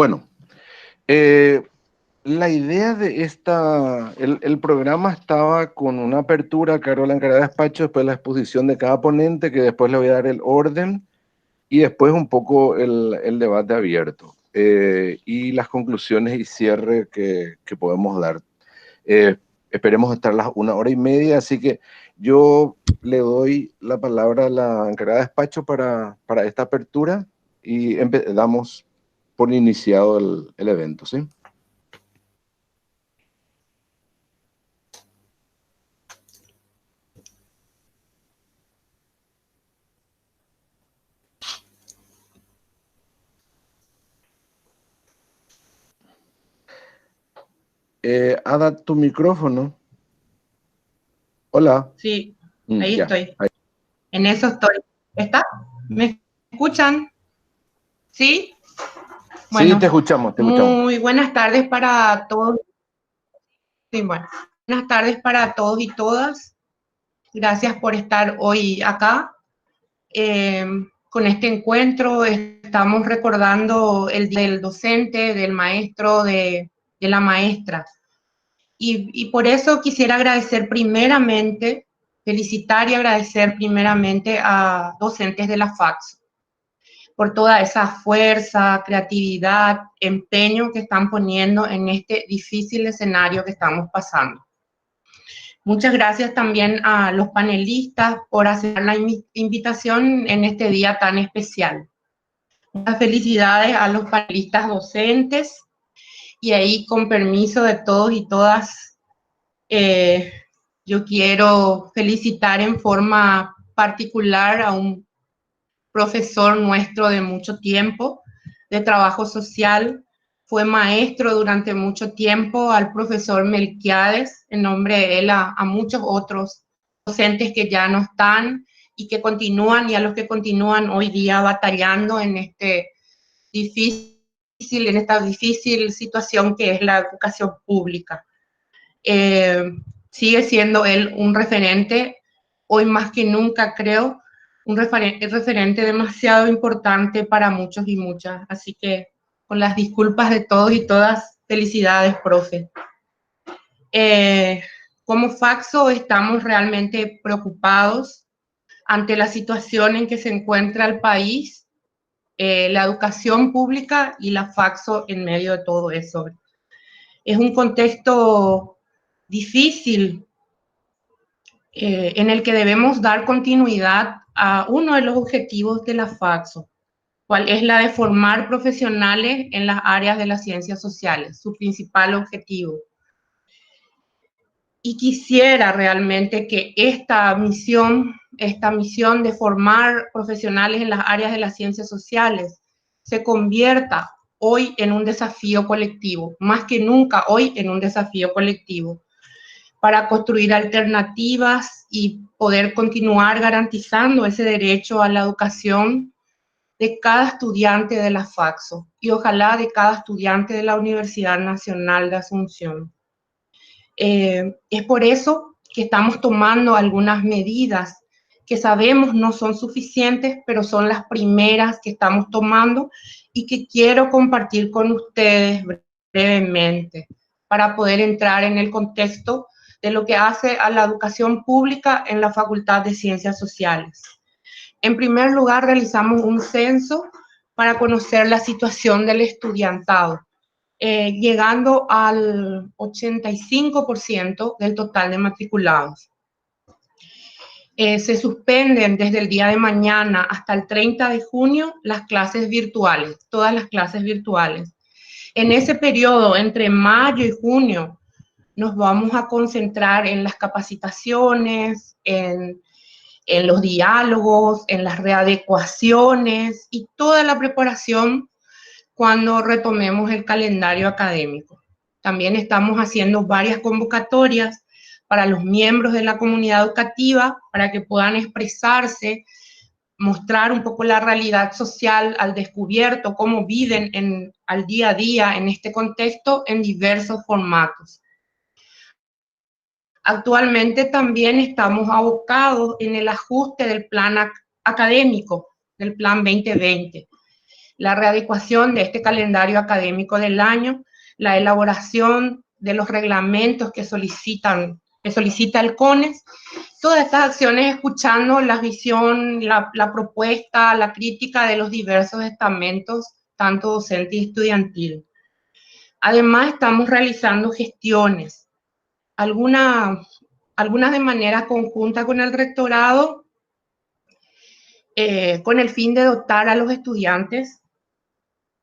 Bueno, la idea de el programa estaba con una apertura a cargo de la encargada de despacho, después la exposición de cada ponente, que después le voy a dar el orden, y después un poco el debate abierto, y las conclusiones y cierre que podemos dar. Esperemos estar las 1 hora y media, así que yo le doy la palabra a la encargada de despacho para esta apertura y damos por iniciado el evento, ¿sí? Ada, tu micrófono. Hola. Sí, ahí Ya. estoy. En eso estoy. ¿Está? ¿Me escuchan? ¿Sí? Sí, te Bueno, escuchamos, te escuchamos. muy buenas tardes para todos. Sí, bueno, buenas tardes para todos y todas. Gracias por estar hoy acá. Con este encuentro estamos recordando el Día del Docente, del Maestro, de la Maestra. Y por eso quisiera agradecer primeramente, felicitar y agradecer primeramente a docentes de la FACS por toda esa fuerza, creatividad, empeño que están poniendo en este difícil escenario que estamos pasando. Muchas gracias también a los panelistas por hacer la invitación en este día tan especial. Muchas felicidades a los panelistas docentes y ahí con permiso de todos y todas, yo quiero felicitar en forma particular a un profesor nuestro de mucho tiempo, de trabajo social, fue maestro durante mucho tiempo, al profesor Melquiades, en nombre de él a muchos otros docentes que ya no están y que continúan, y a los que continúan hoy día batallando en esta difícil situación que es la educación pública. Sigue siendo él un referente, hoy más que nunca creo, un referente demasiado importante para muchos y muchas. Así que, con las disculpas de todos y todas, felicidades, profe. Como Faxo estamos realmente preocupados ante la situación en que se encuentra el país, la educación pública y la Faxo en medio de todo eso. Es un contexto difícil, en el que debemos dar continuidad a uno de los objetivos de la FACSO, cual es la de formar profesionales en las áreas de las ciencias sociales, su principal objetivo. Y quisiera realmente que esta misión de formar profesionales en las áreas de las ciencias sociales se convierta hoy en un desafío colectivo, más que nunca hoy en un desafío colectivo, para construir alternativas y poder continuar garantizando ese derecho a la educación de cada estudiante de la FACSO y ojalá de cada estudiante de la Universidad Nacional de Asunción. Es por eso que estamos tomando algunas medidas que sabemos no son suficientes, pero son las primeras que estamos tomando y que quiero compartir con ustedes brevemente para poder entrar en el contexto de lo que hace a la educación pública en la Facultad de Ciencias Sociales. En primer lugar, realizamos un censo para conocer la situación del estudiantado, llegando al 85% del total de matriculados. Se suspenden desde el día de mañana hasta el 30 de junio las clases virtuales, todas las clases virtuales. En ese periodo, entre mayo y junio, nos vamos a concentrar en las capacitaciones, en los diálogos, en las readecuaciones y toda la preparación cuando retomemos el calendario académico. También estamos haciendo varias convocatorias para los miembros de la comunidad educativa para que puedan expresarse, mostrar un poco la realidad social al descubierto, cómo viven al día a día en este contexto en diversos formatos. Actualmente también estamos abocados en el ajuste del plan académico, del plan 2020. la readecuación de este calendario académico del año, la elaboración de los reglamentos que solicita el CONES, todas estas acciones escuchando la visión, la propuesta, la crítica de los diversos estamentos, tanto docente y estudiantil. Además, estamos realizando gestiones, algunas de manera conjunta con el rectorado, con el fin de dotar a los estudiantes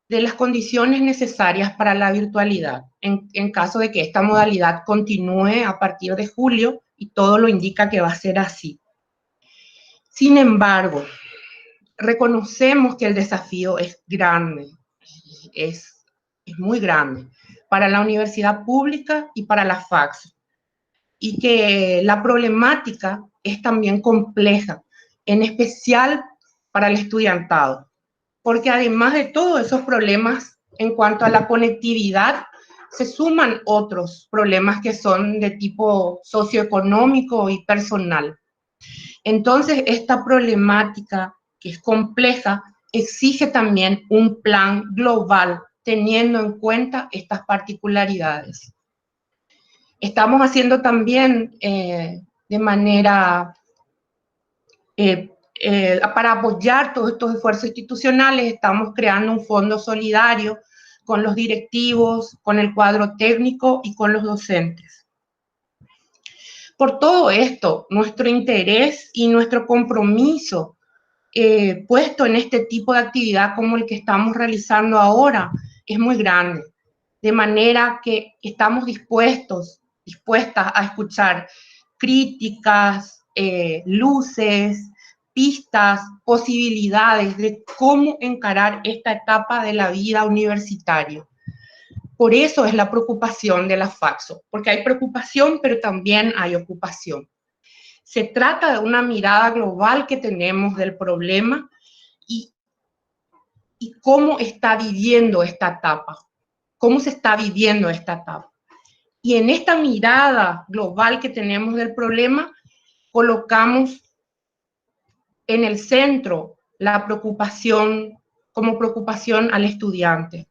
de las condiciones necesarias para la virtualidad, en caso de que esta modalidad continúe a partir de julio, y todo lo indica que va a ser así. Sin embargo, reconocemos que el desafío es grande, es muy grande para la universidad pública y para la FACSO, y que la problemática es también compleja, en especial para el estudiantado, porque además de todos esos problemas en cuanto a la conectividad, se suman otros problemas que son de tipo socioeconómico y personal. Entonces, esta problemática, que es compleja, exige también un plan global, teniendo en cuenta estas particularidades. Estamos haciendo también de manera, para apoyar todos estos esfuerzos institucionales, estamos creando un fondo solidario con los directivos, con el cuadro técnico y con los docentes. Por todo esto, nuestro interés y nuestro compromiso puesto en este tipo de actividad como el que estamos realizando ahora es muy grande, de manera que estamos dispuestas a escuchar críticas, luces, pistas, posibilidades de cómo encarar esta etapa de la vida universitaria. Por eso es la preocupación de la FACSO, porque hay preocupación, pero también hay ocupación. Se trata de una mirada global que tenemos del problema y cómo está viviendo esta etapa, cómo se está viviendo esta etapa. Y en esta mirada global que tenemos del problema, colocamos en el centro la preocupación, como preocupación al estudiante.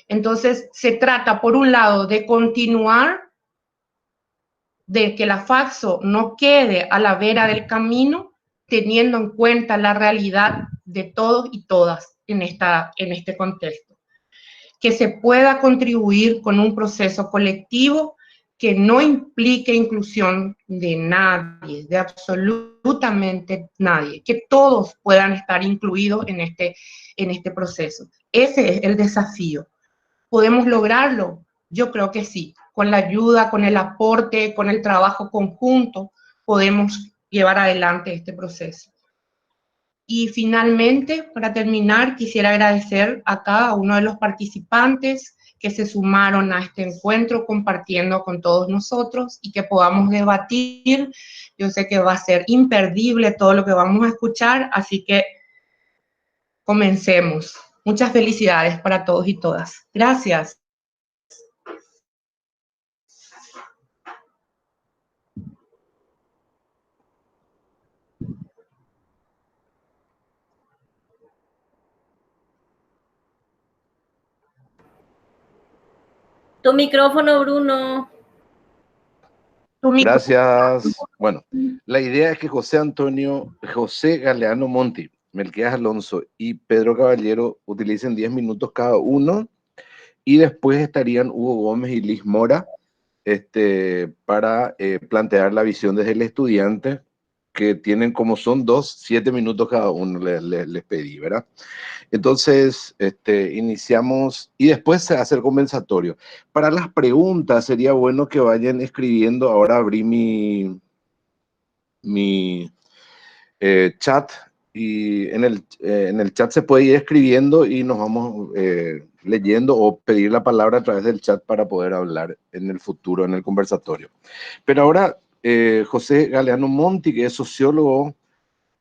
Entonces, se trata, por un lado, de continuar, de que la FACSO no quede a la vera del camino, teniendo en cuenta la realidad de todos y todas en este contexto. Que se pueda contribuir con un proceso colectivo que no implique inclusión de nadie, de absolutamente nadie, que todos puedan estar incluidos en este proceso. Ese es el desafío. ¿Podemos lograrlo? Yo creo que sí. Con la ayuda, con el aporte, con el trabajo conjunto, podemos llevar adelante este proceso. Y finalmente, para terminar, quisiera agradecer a cada uno de los participantes que se sumaron a este encuentro compartiendo con todos nosotros y que podamos debatir. Yo sé que va a ser imperdible todo lo que vamos a escuchar, así que comencemos. Muchas felicidades para todos y todas. Gracias. Tu micrófono, Bruno. Gracias. Bueno, la idea es que José Galeano Monti, Melquiades Alonso y Pedro Caballero utilicen 10 minutos cada uno, y después estarían Hugo Gómez y Liz Mora para plantear la visión desde el estudiante, que tienen, como son 7 minutos cada uno, les pedí, ¿verdad? Entonces, iniciamos y después se hace el conversatorio. Para las preguntas sería bueno que vayan escribiendo. Ahora abrí mi chat, y en el chat se puede ir escribiendo y nos vamos leyendo, o pedir la palabra a través del chat para poder hablar en el futuro, en el conversatorio. Pero ahora, José Galeano Monti, que es sociólogo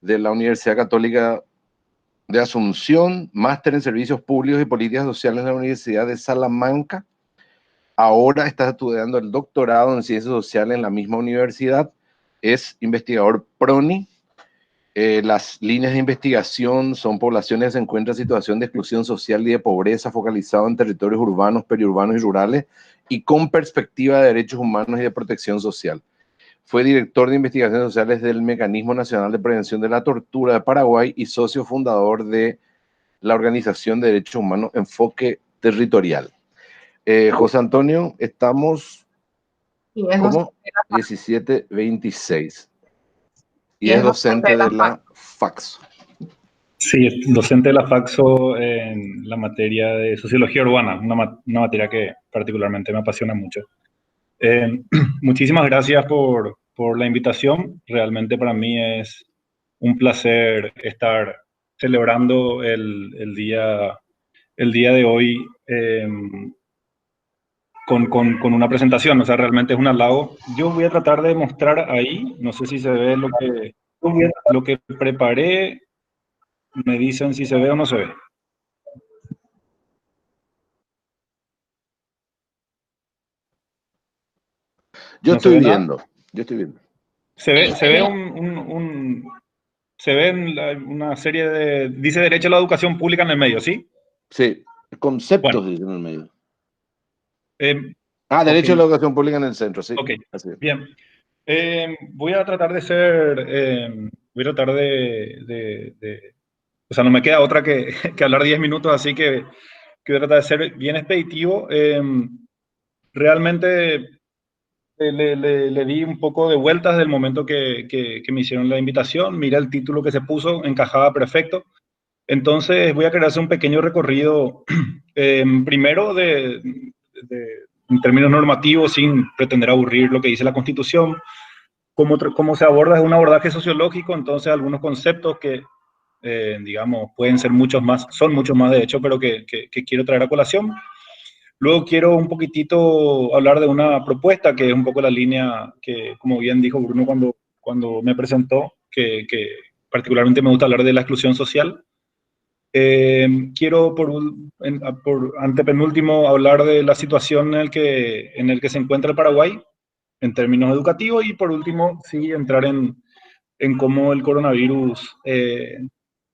de la Universidad Católica de Asunción, máster en Servicios Públicos y Políticas Sociales en la Universidad de Salamanca. Ahora está estudiando el doctorado en Ciencias Sociales en la misma universidad. Es investigador PRONI Las líneas de investigación son poblaciones que se encuentran en situación de exclusión social y de pobreza, focalizado en territorios urbanos, periurbanos y rurales, y con perspectiva de derechos humanos y de protección social. Fue director de investigaciones sociales del Mecanismo Nacional de Prevención de la Tortura de Paraguay y socio fundador de la Organización de Derechos Humanos Enfoque Territorial. José Antonio, estamos como 1726 y es docente de la FACSO. Sí, es docente de la FACSO en la materia de sociología urbana, una materia que particularmente me apasiona mucho. Muchísimas gracias por la invitación. Realmente para mí es un placer estar celebrando el día de hoy con una presentación. O sea, realmente es un halago. Yo voy a tratar de mostrar ahí, no sé si se ve lo que preparé. Me dicen si se ve o no se ve. Yo ¿No estoy viendo. Se ve una serie de... Dice derecho a la educación pública en el medio, ¿sí? Sí, conceptos bueno, dicen en el medio. okay. Derecho a la educación pública en el centro, sí. Ok, así es. bien. Voy a tratar de ser... o sea, no me queda otra que hablar 10 minutos, así que voy a tratar de ser bien expeditivo. Realmente le di un poco de vueltas del momento que me hicieron la invitación. Mira, el título que se puso, encajaba perfecto. Entonces voy a querer hacer un pequeño recorrido, primero en términos normativos, sin pretender aburrir lo que dice la Constitución, cómo se aborda desde un abordaje sociológico, entonces algunos conceptos que, digamos, pueden ser son muchos más de hecho, pero que quiero traer a colación. Luego quiero un poquitito hablar de una propuesta que es un poco la línea que, como bien dijo Bruno cuando me presentó, que particularmente me gusta hablar de la exclusión social. Quiero por antepenúltimo hablar de la situación en el que se encuentra el Paraguay en términos educativos y por último sí entrar en cómo el coronavirus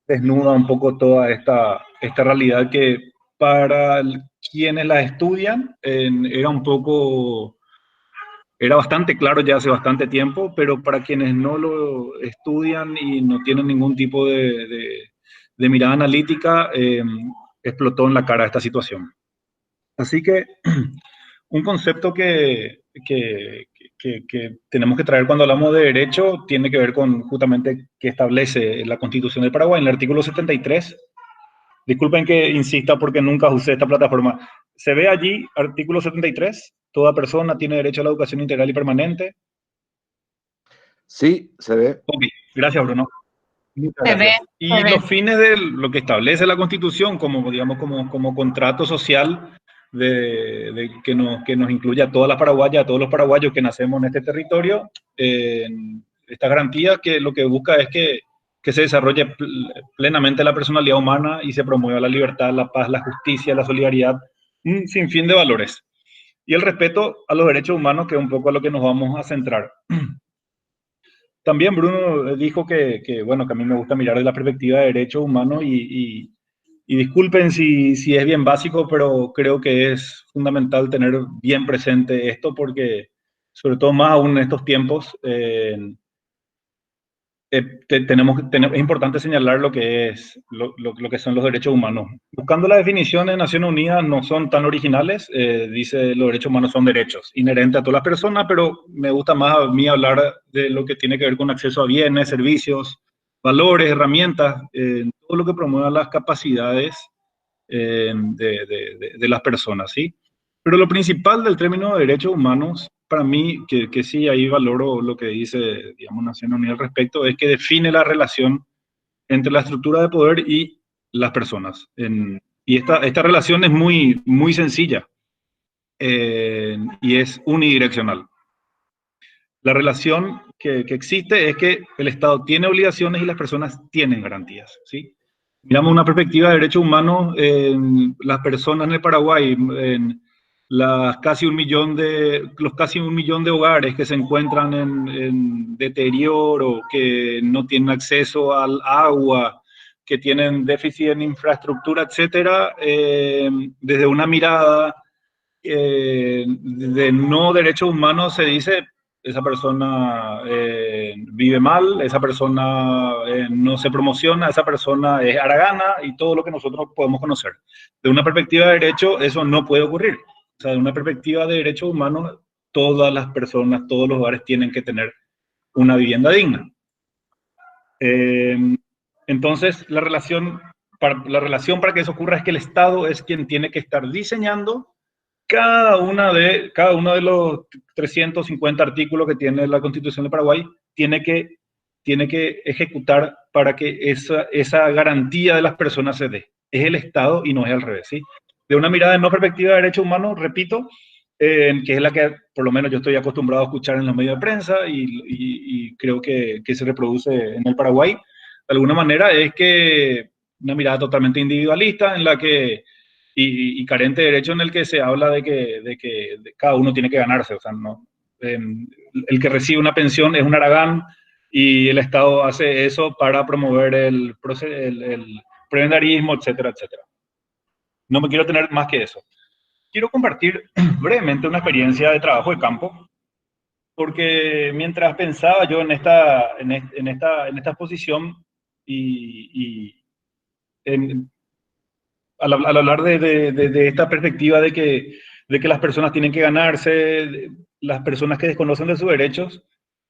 desnuda un poco toda esta realidad que para quienes la estudian era bastante claro ya hace bastante tiempo, pero para quienes no lo estudian y no tienen ningún tipo de mirada analítica, explotó en la cara esta situación. Así que un concepto que tenemos que traer cuando hablamos de derecho tiene que ver con justamente que establece la Constitución del Paraguay en el artículo 73. Disculpen que insista porque nunca usé esta plataforma. Se ve allí, artículo 73, toda persona tiene derecho a la educación integral y permanente. Sí, se ve. Ok, gracias Bruno. Muchas gracias. Y los fines de lo que establece la Constitución como, digamos, como contrato social que nos incluye a todas las paraguayas, a todos los paraguayos que nacemos en este territorio, esta garantía que lo que busca es que se desarrolle plenamente la personalidad humana y se promueva la libertad, la paz, la justicia, la solidaridad, un sinfín de valores. Y el respeto a los derechos humanos, que es un poco a lo que nos vamos a centrar. También Bruno dijo que a mí me gusta mirar desde la perspectiva de derechos humanos y disculpen si es bien básico, pero creo que es fundamental tener bien presente esto porque, sobre todo más aún en estos tiempos, es importante señalar lo que son los derechos humanos. Buscando la definición de Naciones Unidas no son tan originales, dice los derechos humanos son derechos inherentes a todas las personas, pero me gusta más a mí hablar de lo que tiene que ver con acceso a bienes, servicios, valores, herramientas, todo lo que promueva las capacidades de las personas, ¿sí? Pero lo principal del término de derechos humanos, para mí, que sí, ahí valoro lo que dice, digamos, Naciones Unidas al respecto, es que define la relación entre la estructura de poder y las personas. Y esta relación es muy, muy sencilla y es unidireccional. La relación que existe es que el Estado tiene obligaciones y las personas tienen garantías, ¿sí? Miramos una perspectiva de derechos humanos, las personas en el Paraguay, los casi 1 millón de hogares que se encuentran en deterioro, que no tienen acceso al agua, que tienen déficit en infraestructura, etcétera, desde una mirada de no derechos humanos se dice, esa persona vive mal, esa persona no se promociona, esa persona es haragana y todo lo que nosotros podemos conocer. De una perspectiva de derecho, eso no puede ocurrir. O sea, de una perspectiva de derechos humanos, todas las personas, todos los hogares tienen que tener una vivienda digna. Entonces, la relación para que eso ocurra es que el Estado es quien tiene que estar diseñando cada uno de los 350 artículos que tiene la Constitución de Paraguay, tiene que ejecutar para que esa garantía de las personas se dé. Es el Estado y no es al revés, ¿sí? De una mirada de no perspectiva de derechos humanos, repito, que es la que por lo menos yo estoy acostumbrado a escuchar en los medios de prensa y creo que se reproduce en el Paraguay, de alguna manera es que una mirada totalmente individualista en la que y carente de derecho, en el que se habla de que cada uno tiene que ganarse. O sea, no, el que recibe una pensión es un haragán y el Estado hace eso para promover el prebendarismo, etcétera, etcétera. No me quiero tener más que eso. Quiero compartir brevemente una experiencia de trabajo de campo, porque mientras pensaba yo en esta exposición al hablar de esta perspectiva de que las personas tienen que ganarse, las personas que desconocen de sus derechos,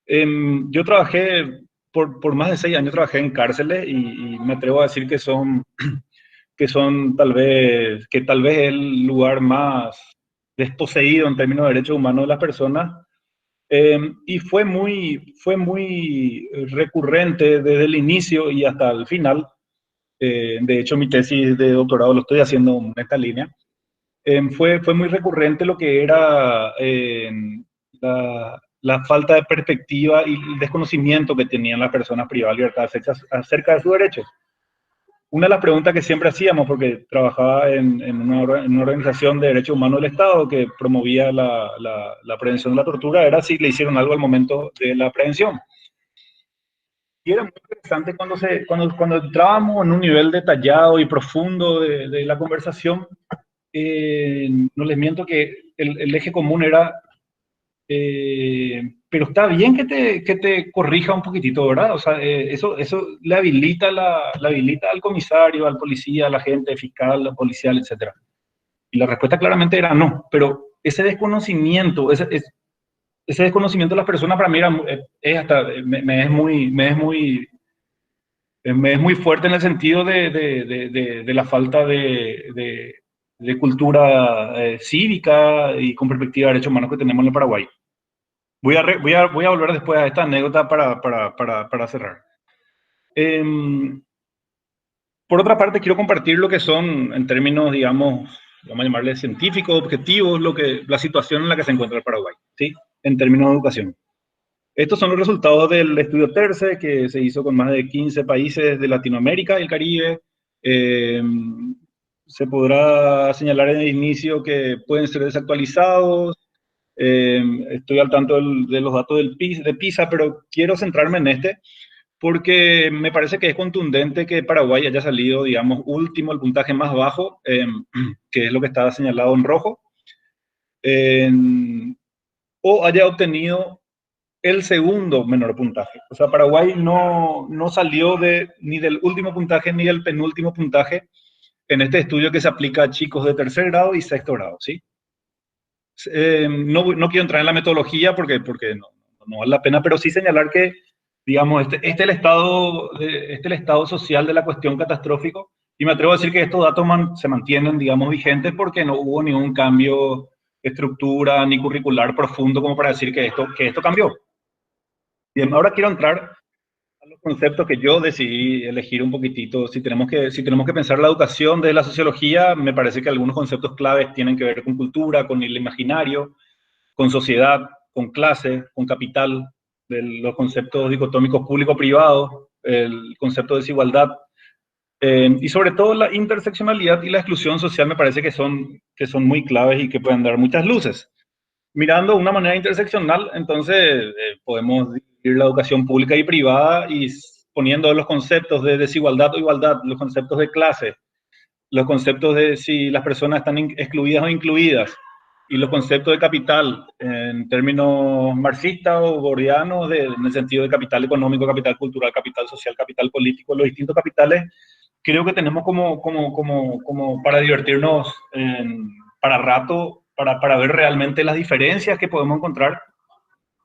yo trabajé, por más de 6 años trabajé en cárceles y me atrevo a decir que son tal vez el lugar más desposeído en términos de derechos humanos de las personas. Y fue muy recurrente desde el inicio y hasta el final. De hecho, mi tesis de doctorado lo estoy haciendo en esta línea. Fue muy recurrente lo que era la falta de perspectiva y el desconocimiento que tenían las personas privadas de libertad acerca de sus derechos. Una de las preguntas que siempre hacíamos, porque trabajaba en una organización de derechos humanos del Estado que promovía la prevención de la tortura, era si le hicieron algo al momento de la prevención. Y era muy interesante cuando entrábamos en un nivel detallado y profundo de la conversación. No les miento que el eje común era, pero está bien que te corrija un poquitito, ¿verdad? O sea, eso le habilita al comisario, al policía, al agente fiscal, al policial, etc. Y la respuesta claramente era no, pero ese desconocimiento, ese desconocimiento de las personas para mí me es muy fuerte en el sentido de la falta de cultura cívica y con perspectiva de derechos humanos que tenemos en el Paraguay. Voy a volver después a esta anécdota para cerrar. Por otra parte, quiero compartir lo que son, en términos, digamos, vamos a llamarle científicos, objetivos, la situación en la que se encuentra el Paraguay, ¿sí? En términos de educación. Estos son los resultados del estudio TERCE, que se hizo con más de 15 países de Latinoamérica y el Caribe. Se podrá señalar en el inicio que pueden ser desactualizados. Estoy al tanto de los datos de PISA, pero quiero centrarme en este, porque me parece que es contundente que Paraguay haya salido, digamos, último, el puntaje más bajo, que es lo que está señalado en rojo, o haya obtenido el segundo menor puntaje. O sea, Paraguay no salió ni del último puntaje ni del penúltimo puntaje en este estudio que se aplica a chicos de 3er grado y 6º grado, ¿sí? No quiero entrar en la metodología porque no vale la pena, pero sí señalar que, digamos, este es el estado social de la cuestión catastrófico, y me atrevo a decir que estos datos se mantienen, digamos, vigentes porque no hubo ningún cambio de estructura ni curricular profundo como para decir que esto cambió. Bien, ahora quiero entrar a los conceptos que yo decidí elegir un poquitito. Si tenemos que pensar la educación de la sociología, me parece que algunos conceptos claves tienen que ver con cultura, con el imaginario, con sociedad, con clase, con capital, los conceptos dicotómicos público-privado, el concepto de desigualdad. Y sobre todo la interseccionalidad y la exclusión social me parece que son muy claves y que pueden dar muchas luces. Mirando de una manera interseccional, entonces podemos dividir la educación pública y privada y poniendo los conceptos de desigualdad o igualdad, los conceptos de clase, los conceptos de si las personas están excluidas o incluidas, y los conceptos de capital en términos marxistas o gordianos, en el sentido de capital económico, capital cultural, capital social, capital político, los distintos capitales, creo que tenemos como para divertirnos para rato, para ver realmente las diferencias que podemos encontrar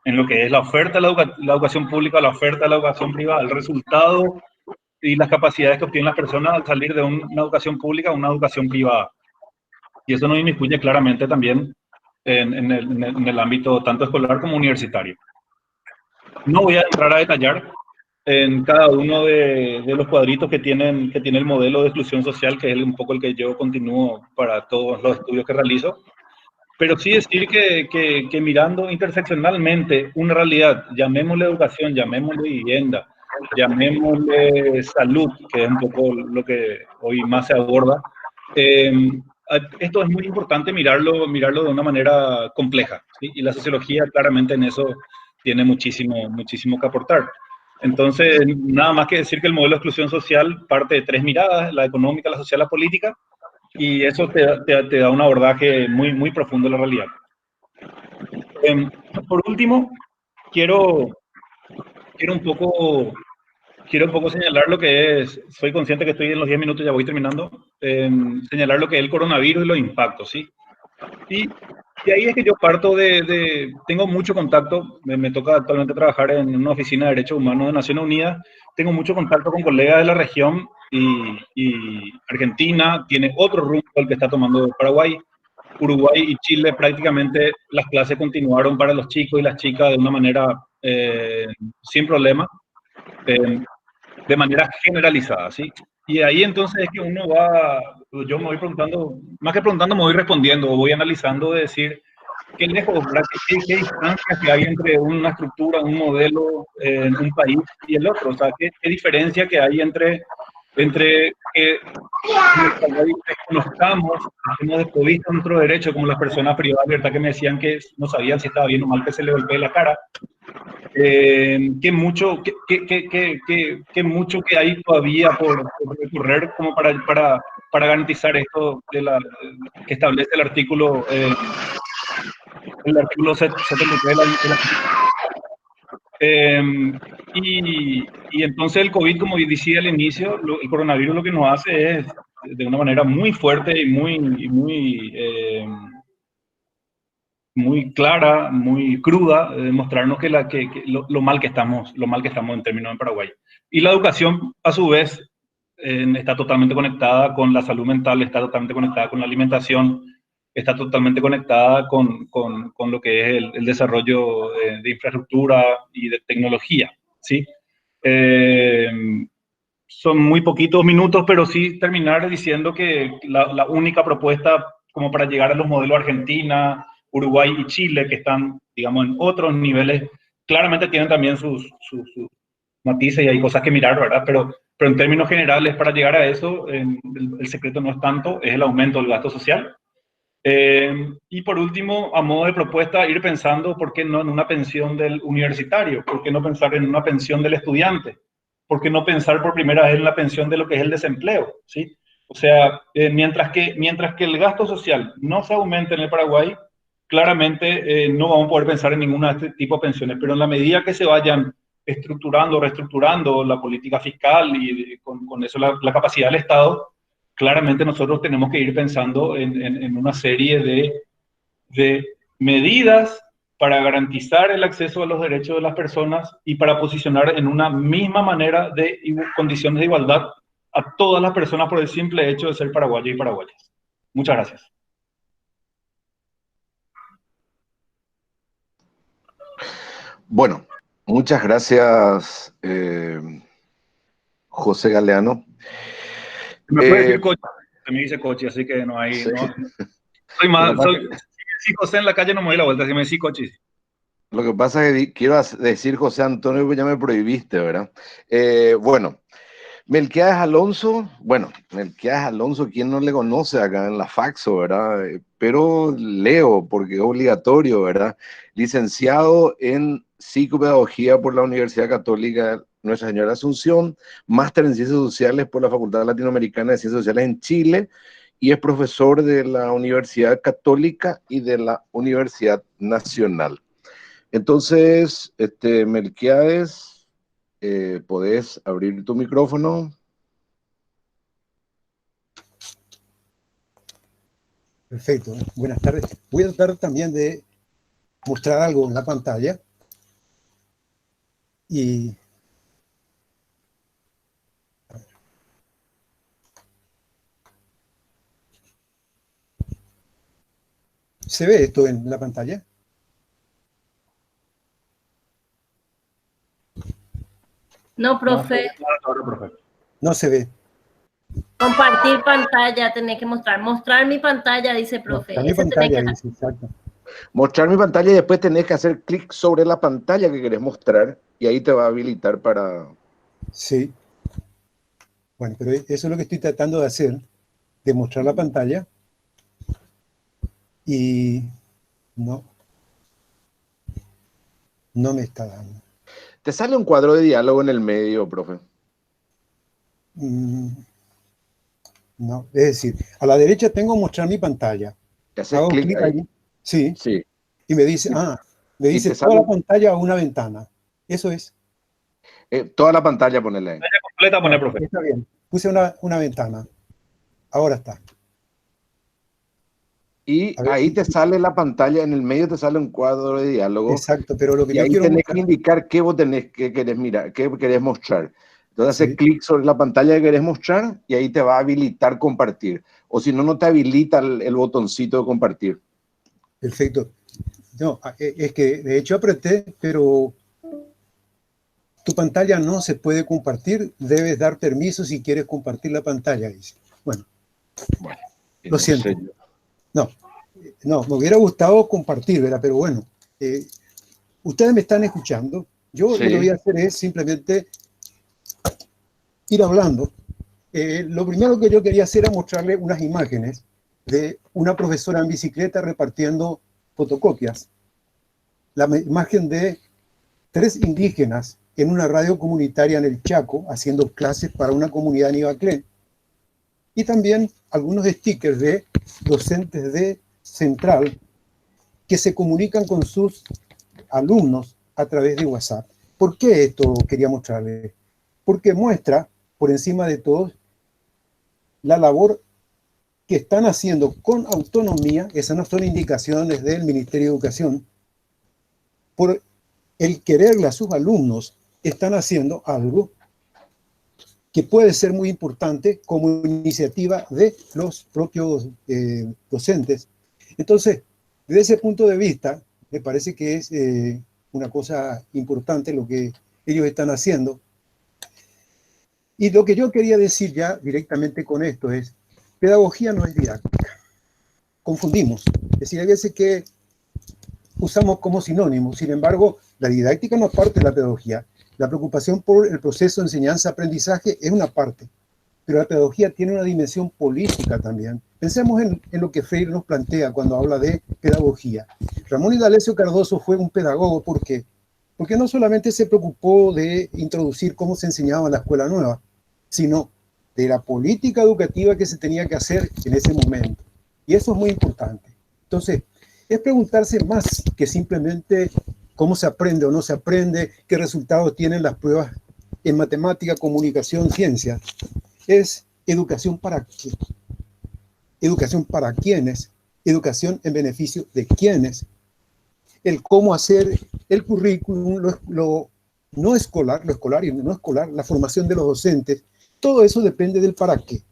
en lo que es la oferta de la educación pública, la oferta de la educación privada, el resultado y las capacidades que obtienen las personas al salir de una educación pública a una educación privada. Y eso nos inmiscuye claramente también en el ámbito tanto escolar como universitario. No voy a entrar a detallar en cada uno de los cuadritos que tiene el modelo de exclusión social, que es un poco el que yo continúo para todos los estudios que realizo, pero sí decir que mirando interseccionalmente una realidad, llamémosle educación, llamémosle vivienda, llamémosle salud, que es un poco lo que hoy más se aborda, esto es muy importante mirarlo de una manera compleja, ¿sí? Y la sociología claramente en eso tiene muchísimo que aportar. Entonces, nada más que decir que el modelo de exclusión social parte de tres miradas: la económica, la social, la política, y eso te da un abordaje muy profundo de la realidad. Por último, quiero un poco señalar lo que es, soy consciente que estoy en los 10 minutos, ya voy terminando, señalar lo que es el coronavirus y los impactos, ¿sí? Y ahí es que yo parto tengo mucho contacto, me toca actualmente trabajar en una oficina de derechos humanos de Naciones Unidas, tengo mucho contacto con colegas de la región y Argentina tiene otro rumbo el que está tomando Paraguay. Uruguay y Chile prácticamente las clases continuaron para los chicos y las chicas de una manera sin problema, de manera generalizada, ¿sí? Y ahí entonces es que yo me voy preguntando, más que preguntando, me voy respondiendo, voy analizando de decir qué lejos, qué distancias que hay entre una estructura, un modelo en un país y el otro, o sea, qué diferencia que hay entre que conozcamos, hacemos desprovistos nuestro derecho, como las personas privadas de libertad que me decían que no sabían si estaba bien o mal que se le golpee la cara, que mucho que hay todavía por recorrer como para garantizar esto que establece el artículo 73 de la y entonces el COVID, como decía al inicio, el coronavirus lo que nos hace es, de una manera muy fuerte y muy clara, muy cruda, demostrarnos que lo mal que estamos en términos en Paraguay. Y la educación, a su vez, está totalmente conectada con la salud mental, está totalmente conectada con la alimentación, está totalmente conectada con lo que es el desarrollo de infraestructura y de tecnología, ¿sí? Son muy poquitos minutos, pero sí terminar diciendo que la única propuesta como para llegar a los modelos Argentina, Uruguay y Chile, que están, digamos, en otros niveles, claramente tienen también sus matices y hay cosas que mirar, ¿verdad? Pero en términos generales, para llegar a eso, el secreto no es tanto, es el aumento del gasto social. Y por último, a modo de propuesta, ir pensando, ¿por qué no en una pensión del universitario? ¿Por qué no pensar en una pensión del estudiante? ¿Por qué no pensar por primera vez en la pensión de lo que es el desempleo? ¿Sí? O sea, mientras que el gasto social no se aumente en el Paraguay, claramente no vamos a poder pensar en ninguna de este tipo de pensiones, pero en la medida que se vayan estructurando, reestructurando la política fiscal y con eso la capacidad del Estado, claramente nosotros tenemos que ir pensando en una serie de medidas para garantizar el acceso a los derechos de las personas y para posicionar en una misma manera de condiciones de igualdad a todas las personas por el simple hecho de ser paraguayos y paraguayas. Muchas gracias. Bueno, muchas gracias, José Galeano. Me puede decir coche, se me dice coche, así que no hay... Sí. Soy más... Si José en la calle no me doy la vuelta, si me decís coche. Lo que pasa es que quiero decir José Antonio, pues ya me prohibiste, ¿verdad? Bueno, Melquiades Alonso, bueno, Melquiades Alonso, ¿quién no le conoce acá en la Faxo, verdad? Pero leo, porque es obligatorio, ¿verdad? Licenciado en Psicopedagogía por la Universidad Católica Nuestra Señora de Asunción, máster en Ciencias Sociales por la Facultad Latinoamericana de Ciencias Sociales en Chile, y es profesor de la Universidad Católica y de la Universidad Nacional. Entonces, Melquiades, ¿podés abrir tu micrófono? Perfecto, buenas tardes. Voy a tratar también de mostrar algo en la pantalla. Y ¿se ve esto en la pantalla? No, profe. No se ve. Compartir pantalla, tenés que mostrar. Mostrar mi pantalla, dice profe. Mostrar mi pantalla, dice, exacto. Mostrar mi pantalla y después tenés que hacer clic sobre la pantalla que querés mostrar y ahí te va a habilitar para... Sí. Bueno, pero eso es lo que estoy tratando de hacer, de mostrar la pantalla. Y no me está dando. Te sale un cuadro de diálogo en el medio, profe. No, es decir, a la derecha tengo mostrar mi pantalla. Hago clic ahí. Sí. Sí. Y me dice, me dice toda la pantalla o una ventana. Eso es. Toda la pantalla ponele ahí. Pantalla completa pone, profe. Está bien. Puse una ventana. Ahora está. Y ahí te sale la pantalla, en el medio te sale un cuadro de diálogo. Exacto, pero lo que y yo ahí quiero tenés mostrar... que indicar qué vos tenés que querés mirar, qué querés mostrar. Entonces haces clic sobre la pantalla que querés mostrar y ahí te va a habilitar compartir. O si no, no te habilita el botoncito de compartir. Perfecto. No, es que de hecho apreté, pero tu pantalla no se puede compartir. Debes dar permiso si quieres compartir la pantalla, dice. Bueno, lo siento. No, me hubiera gustado compartir, ¿verdad? Pero bueno, ustedes me están escuchando. Yo lo que voy a hacer es simplemente ir hablando. Lo primero que yo quería hacer era mostrarle unas imágenes de una profesora en bicicleta repartiendo fotocopias. La imagen de 3 indígenas en una radio comunitaria en el Chaco haciendo clases para una comunidad en Ibaklén. Y también algunos stickers de docentes de Central que se comunican con sus alumnos a través de WhatsApp. ¿Por qué esto quería mostrarles? Porque muestra, por encima de todo, la labor que están haciendo con autonomía. Esas no son indicaciones del Ministerio de Educación. Por el quererle a sus alumnos, están haciendo algo que puede ser muy importante como iniciativa de los propios docentes. Entonces, desde ese punto de vista, me parece que es una cosa importante lo que ellos están haciendo. Y lo que yo quería decir ya directamente con esto es, pedagogía no es didáctica. Confundimos. Es decir, hay veces que usamos como sinónimo. Sin embargo, la didáctica no es parte de la pedagogía. La preocupación por el proceso de enseñanza-aprendizaje es una parte, pero la pedagogía tiene una dimensión política también. Pensemos en lo que Freire nos plantea cuando habla de pedagogía. Ramón y D'Alessio Cardoso fue un pedagogo, ¿por qué? Porque no solamente se preocupó de introducir cómo se enseñaba en la escuela nueva, sino de la política educativa que se tenía que hacer en ese momento. Y eso es muy importante. Entonces, es preguntarse más que simplemente cómo se aprende o no se aprende, qué resultados tienen las pruebas en matemática, comunicación, ciencia. Es educación para qué. Educación para quiénes. Educación en beneficio de quiénes. El cómo hacer el currículum, lo no escolar, lo escolar y lo no escolar, la formación de los docentes, todo eso depende del para qué.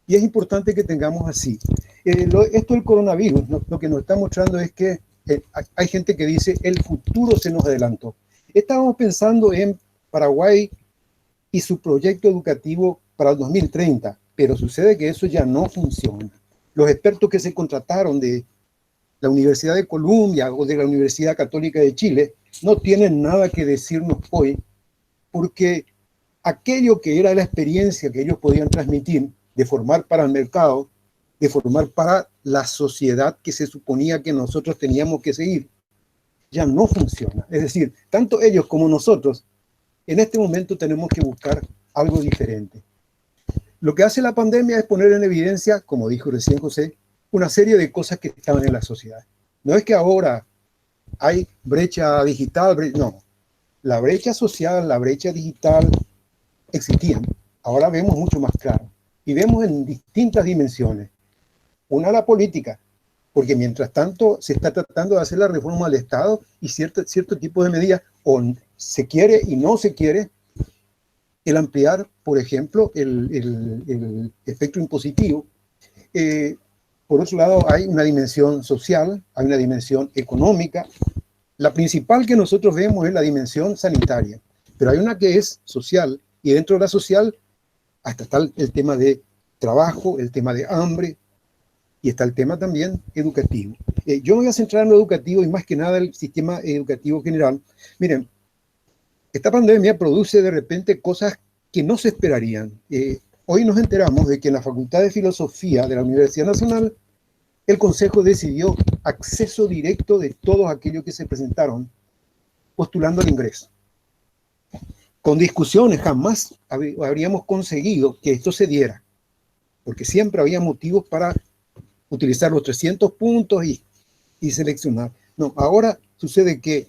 Y es importante que tengamos así. Esto del coronavirus, lo que nos está mostrando es que hay gente que dice el futuro se nos adelantó. Estábamos pensando en Paraguay y su proyecto educativo para el 2030, pero sucede que eso ya no funciona. Los expertos que se contrataron de la Universidad de Columbia o de la Universidad Católica de Chile no tienen nada que decirnos hoy, porque aquello que era la experiencia que ellos podían transmitir, de formar para el mercado, de formar para la sociedad que se suponía que nosotros teníamos que seguir, ya no funciona. Es decir, tanto ellos como nosotros, en este momento tenemos que buscar algo diferente. Lo que hace la pandemia es poner en evidencia, como dijo recién José, una serie de cosas que estaban en la sociedad. No es que ahora hay brecha digital, no. La brecha social, la brecha digital existían. Ahora vemos mucho más claro. Y vemos en distintas dimensiones. Una, la política, porque mientras tanto se está tratando de hacer la reforma del Estado y cierto tipo de medidas, o se quiere y no se quiere, el ampliar, por ejemplo, el espectro impositivo. Por otro lado, hay una dimensión social, hay una dimensión económica. La principal que nosotros vemos es la dimensión sanitaria, pero hay una que es social, y dentro de la social hasta está el tema de trabajo, el tema de hambre, y está el tema también educativo. Yo me voy a centrar en lo educativo y más que nada el sistema educativo general. Miren, esta pandemia produce de repente cosas que no se esperarían. Hoy nos enteramos de que en la Facultad de Filosofía de la Universidad Nacional, el Consejo decidió acceso directo de todos aquellos que se presentaron postulando al ingreso. Con discusiones jamás habríamos conseguido que esto se diera, porque siempre había motivos para utilizar los 300 puntos y seleccionar. No, ahora sucede que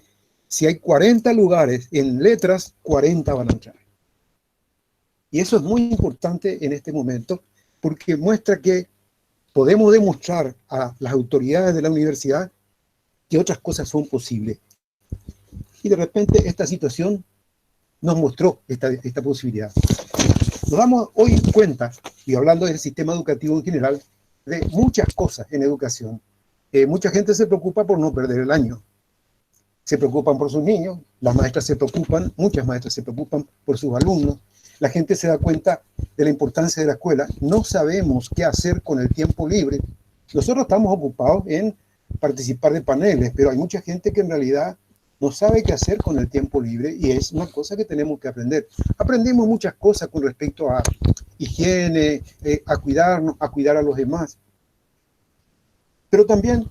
si hay 40 lugares en letras, 40 van a entrar. Y eso es muy importante en este momento, porque muestra que podemos demostrar a las autoridades de la universidad que otras cosas son posibles. Y de repente esta situación nos mostró esta posibilidad. Nos damos hoy cuenta, y hablando del sistema educativo en general, de muchas cosas en educación. Mucha gente se preocupa por no perder el año. Se preocupan por sus niños, las maestras se preocupan, muchas maestras se preocupan por sus alumnos. La gente se da cuenta de la importancia de la escuela. No sabemos qué hacer con el tiempo libre. Nosotros estamos ocupados en participar de paneles, pero hay mucha gente que en realidad no sabe qué hacer con el tiempo libre y es una cosa que tenemos que aprender. Aprendimos muchas cosas con respecto a higiene, a cuidarnos, a cuidar a los demás. Pero también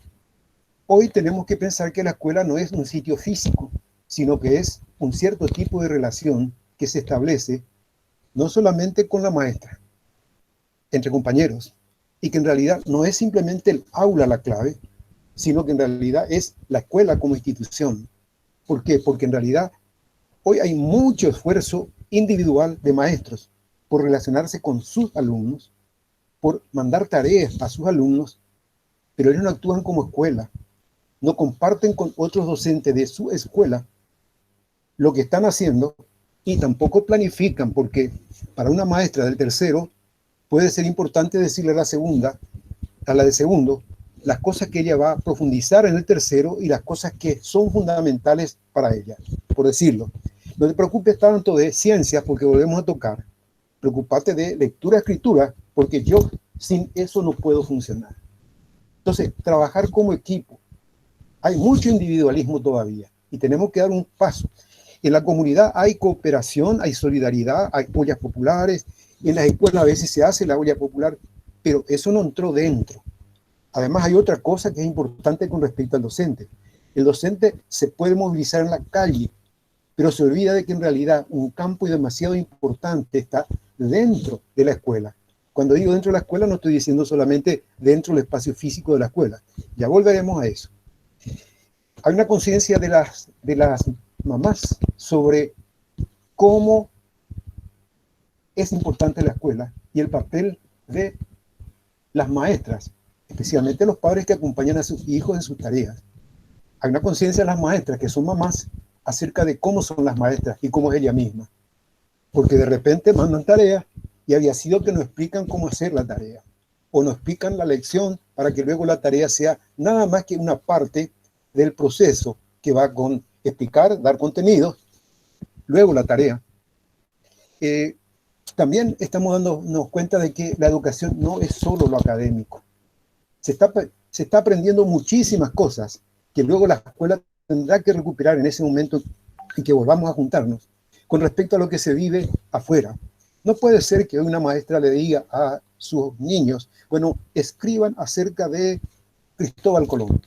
hoy tenemos que pensar que la escuela no es un sitio físico, sino que es un cierto tipo de relación que se establece no solamente con la maestra, entre compañeros, y que en realidad no es simplemente el aula la clave, sino que en realidad es la escuela como institución. ¿Por qué? Porque en realidad hoy hay mucho esfuerzo individual de maestros por relacionarse con sus alumnos, por mandar tareas a sus alumnos, pero ellos no actúan como escuela, no comparten con otros docentes de su escuela lo que están haciendo y tampoco planifican, porque para una maestra del tercero puede ser importante decirle a la de segundo, las cosas que ella va a profundizar en el tercero y las cosas que son fundamentales para ella, por decirlo. No te preocupes tanto de ciencias, porque volvemos a tocar. Preocúpate de lectura, escritura, porque yo sin eso no puedo funcionar. Entonces, trabajar como equipo. Hay mucho individualismo todavía y tenemos que dar un paso. En la comunidad hay cooperación, hay solidaridad, hay ollas populares. En las escuelas a veces se hace la olla popular, pero eso no entró dentro. Además, hay otra cosa que es importante con respecto al docente. El docente se puede movilizar en la calle, pero se olvida de que en realidad un campo demasiado importante está dentro de la escuela. Cuando digo dentro de la escuela, no estoy diciendo solamente dentro del espacio físico de la escuela. Ya volveremos a eso. Hay una conciencia de las mamás sobre cómo es importante la escuela y el papel de las maestras, especialmente los padres que acompañan a sus hijos en sus tareas. Hay una conciencia de las maestras que son mamás acerca de cómo son las maestras y cómo es ella misma. Porque de repente mandan tareas y había sido que nos explican cómo hacer la tarea. O nos explican la lección para que luego la tarea sea nada más que una parte del proceso que va con explicar, dar contenido, luego la tarea. También estamos dándonos cuenta de que la educación no es solo lo académico. Se está aprendiendo muchísimas cosas que luego la escuela tendrá que recuperar en ese momento en que volvamos a juntarnos. con respecto a lo que se vive afuera. No puede ser que una maestra le diga a sus niños, bueno, escriban acerca de Cristóbal Colón.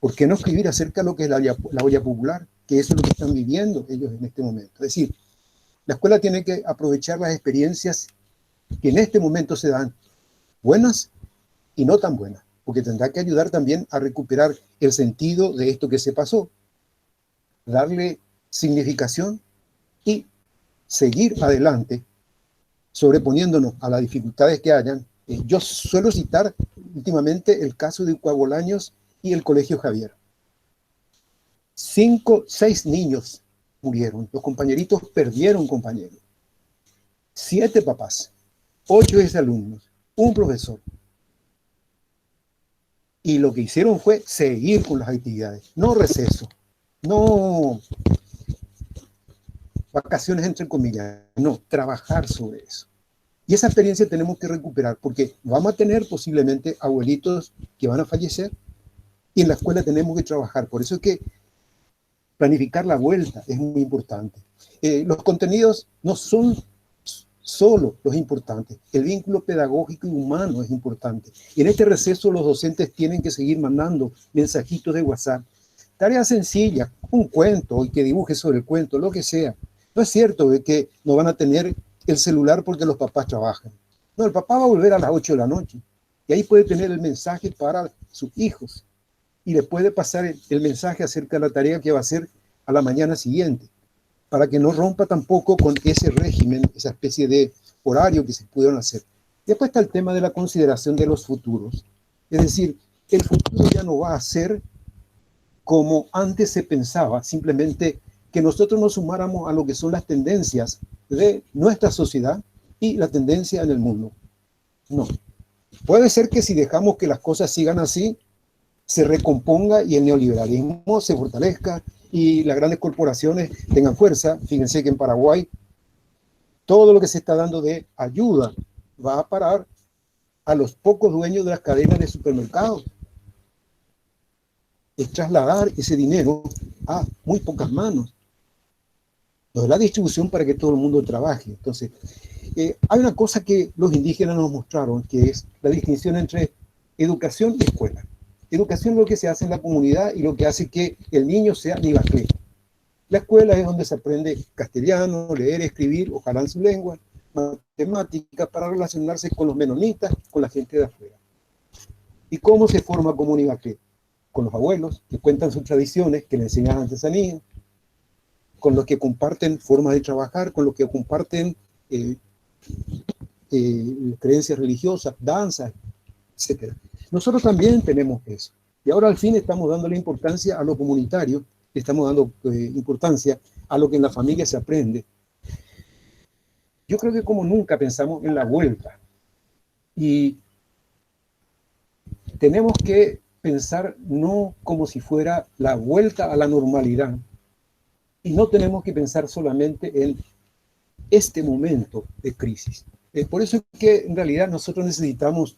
¿Por qué no escribir acerca de lo que es la olla popular? Que eso es lo que están viviendo ellos en este momento. Es decir, la escuela tiene que aprovechar las experiencias que en este momento se dan, buenas y no tan buenas, porque tendrá que ayudar también a recuperar el sentido de esto que se pasó, darle significación y seguir adelante, sobreponiéndonos a las dificultades que hayan. Yo suelo citar últimamente el caso de Coabolaños y el Colegio Javier. 6 niños murieron, los compañeritos perdieron compañeros. 7 papás, 8 exalumnos, un profesor. Y lo que hicieron fue seguir con las actividades, no receso, no vacaciones entre comillas, no, trabajar sobre eso. Y esa experiencia tenemos que recuperar, porque vamos a tener posiblemente abuelitos que van a fallecer, y en la escuela tenemos que trabajar. Por eso es que planificar la vuelta es muy importante. Los contenidos no son solo los importantes. El vínculo pedagógico y humano es importante. Y en este receso los docentes tienen que seguir mandando mensajitos de WhatsApp. Tareas sencillas, un cuento, y que dibuje sobre el cuento, lo que sea. No es cierto de que no van a tener el celular porque los papás trabajan. No, el papá va a volver a las 8 de la noche. Y ahí puede tener el mensaje para sus hijos. Y le puede pasar el mensaje acerca de la tarea que va a hacer a la mañana siguiente, para que no rompa tampoco con ese régimen, esa especie de horario que se pudieron hacer. Después está el tema de la consideración de los futuros. Es decir, el futuro ya no va a ser como antes se pensaba, simplemente que nosotros nos sumáramos a lo que son las tendencias de nuestra sociedad y la tendencia en el mundo. No. Puede ser que si dejamos que las cosas sigan así, se recomponga y el neoliberalismo se fortalezca y las grandes corporaciones tengan fuerza. Fíjense que en Paraguay todo lo que se está dando de ayuda va a parar a los pocos dueños de las cadenas de supermercados. Es trasladar ese dinero a muy pocas manos. No es la distribución para que todo el mundo trabaje. Entonces, hay una cosa que los indígenas nos mostraron, que es la distinción entre educación y escuela. Educación es lo que se hace en la comunidad y lo que hace que el niño sea nivaclé. La escuela es donde se aprende castellano, leer, escribir, ojalá en su lengua, matemáticas, para relacionarse con los menonitas, con la gente de afuera. ¿Y cómo se forma como nivaclé? Con los abuelos, que cuentan sus tradiciones, que le enseñan artesanía, con los que comparten formas de trabajar, con los que comparten creencias religiosas, danzas, etc. Nosotros también tenemos eso. Y ahora al fin estamos dando la importancia a lo comunitario, estamos dando importancia a lo que en la familia se aprende. Yo creo que como nunca pensamos en la vuelta. Y tenemos que pensar no como si fuera la vuelta a la normalidad. Y no tenemos que pensar solamente en este momento de crisis. Por eso es que en realidad nosotros necesitamos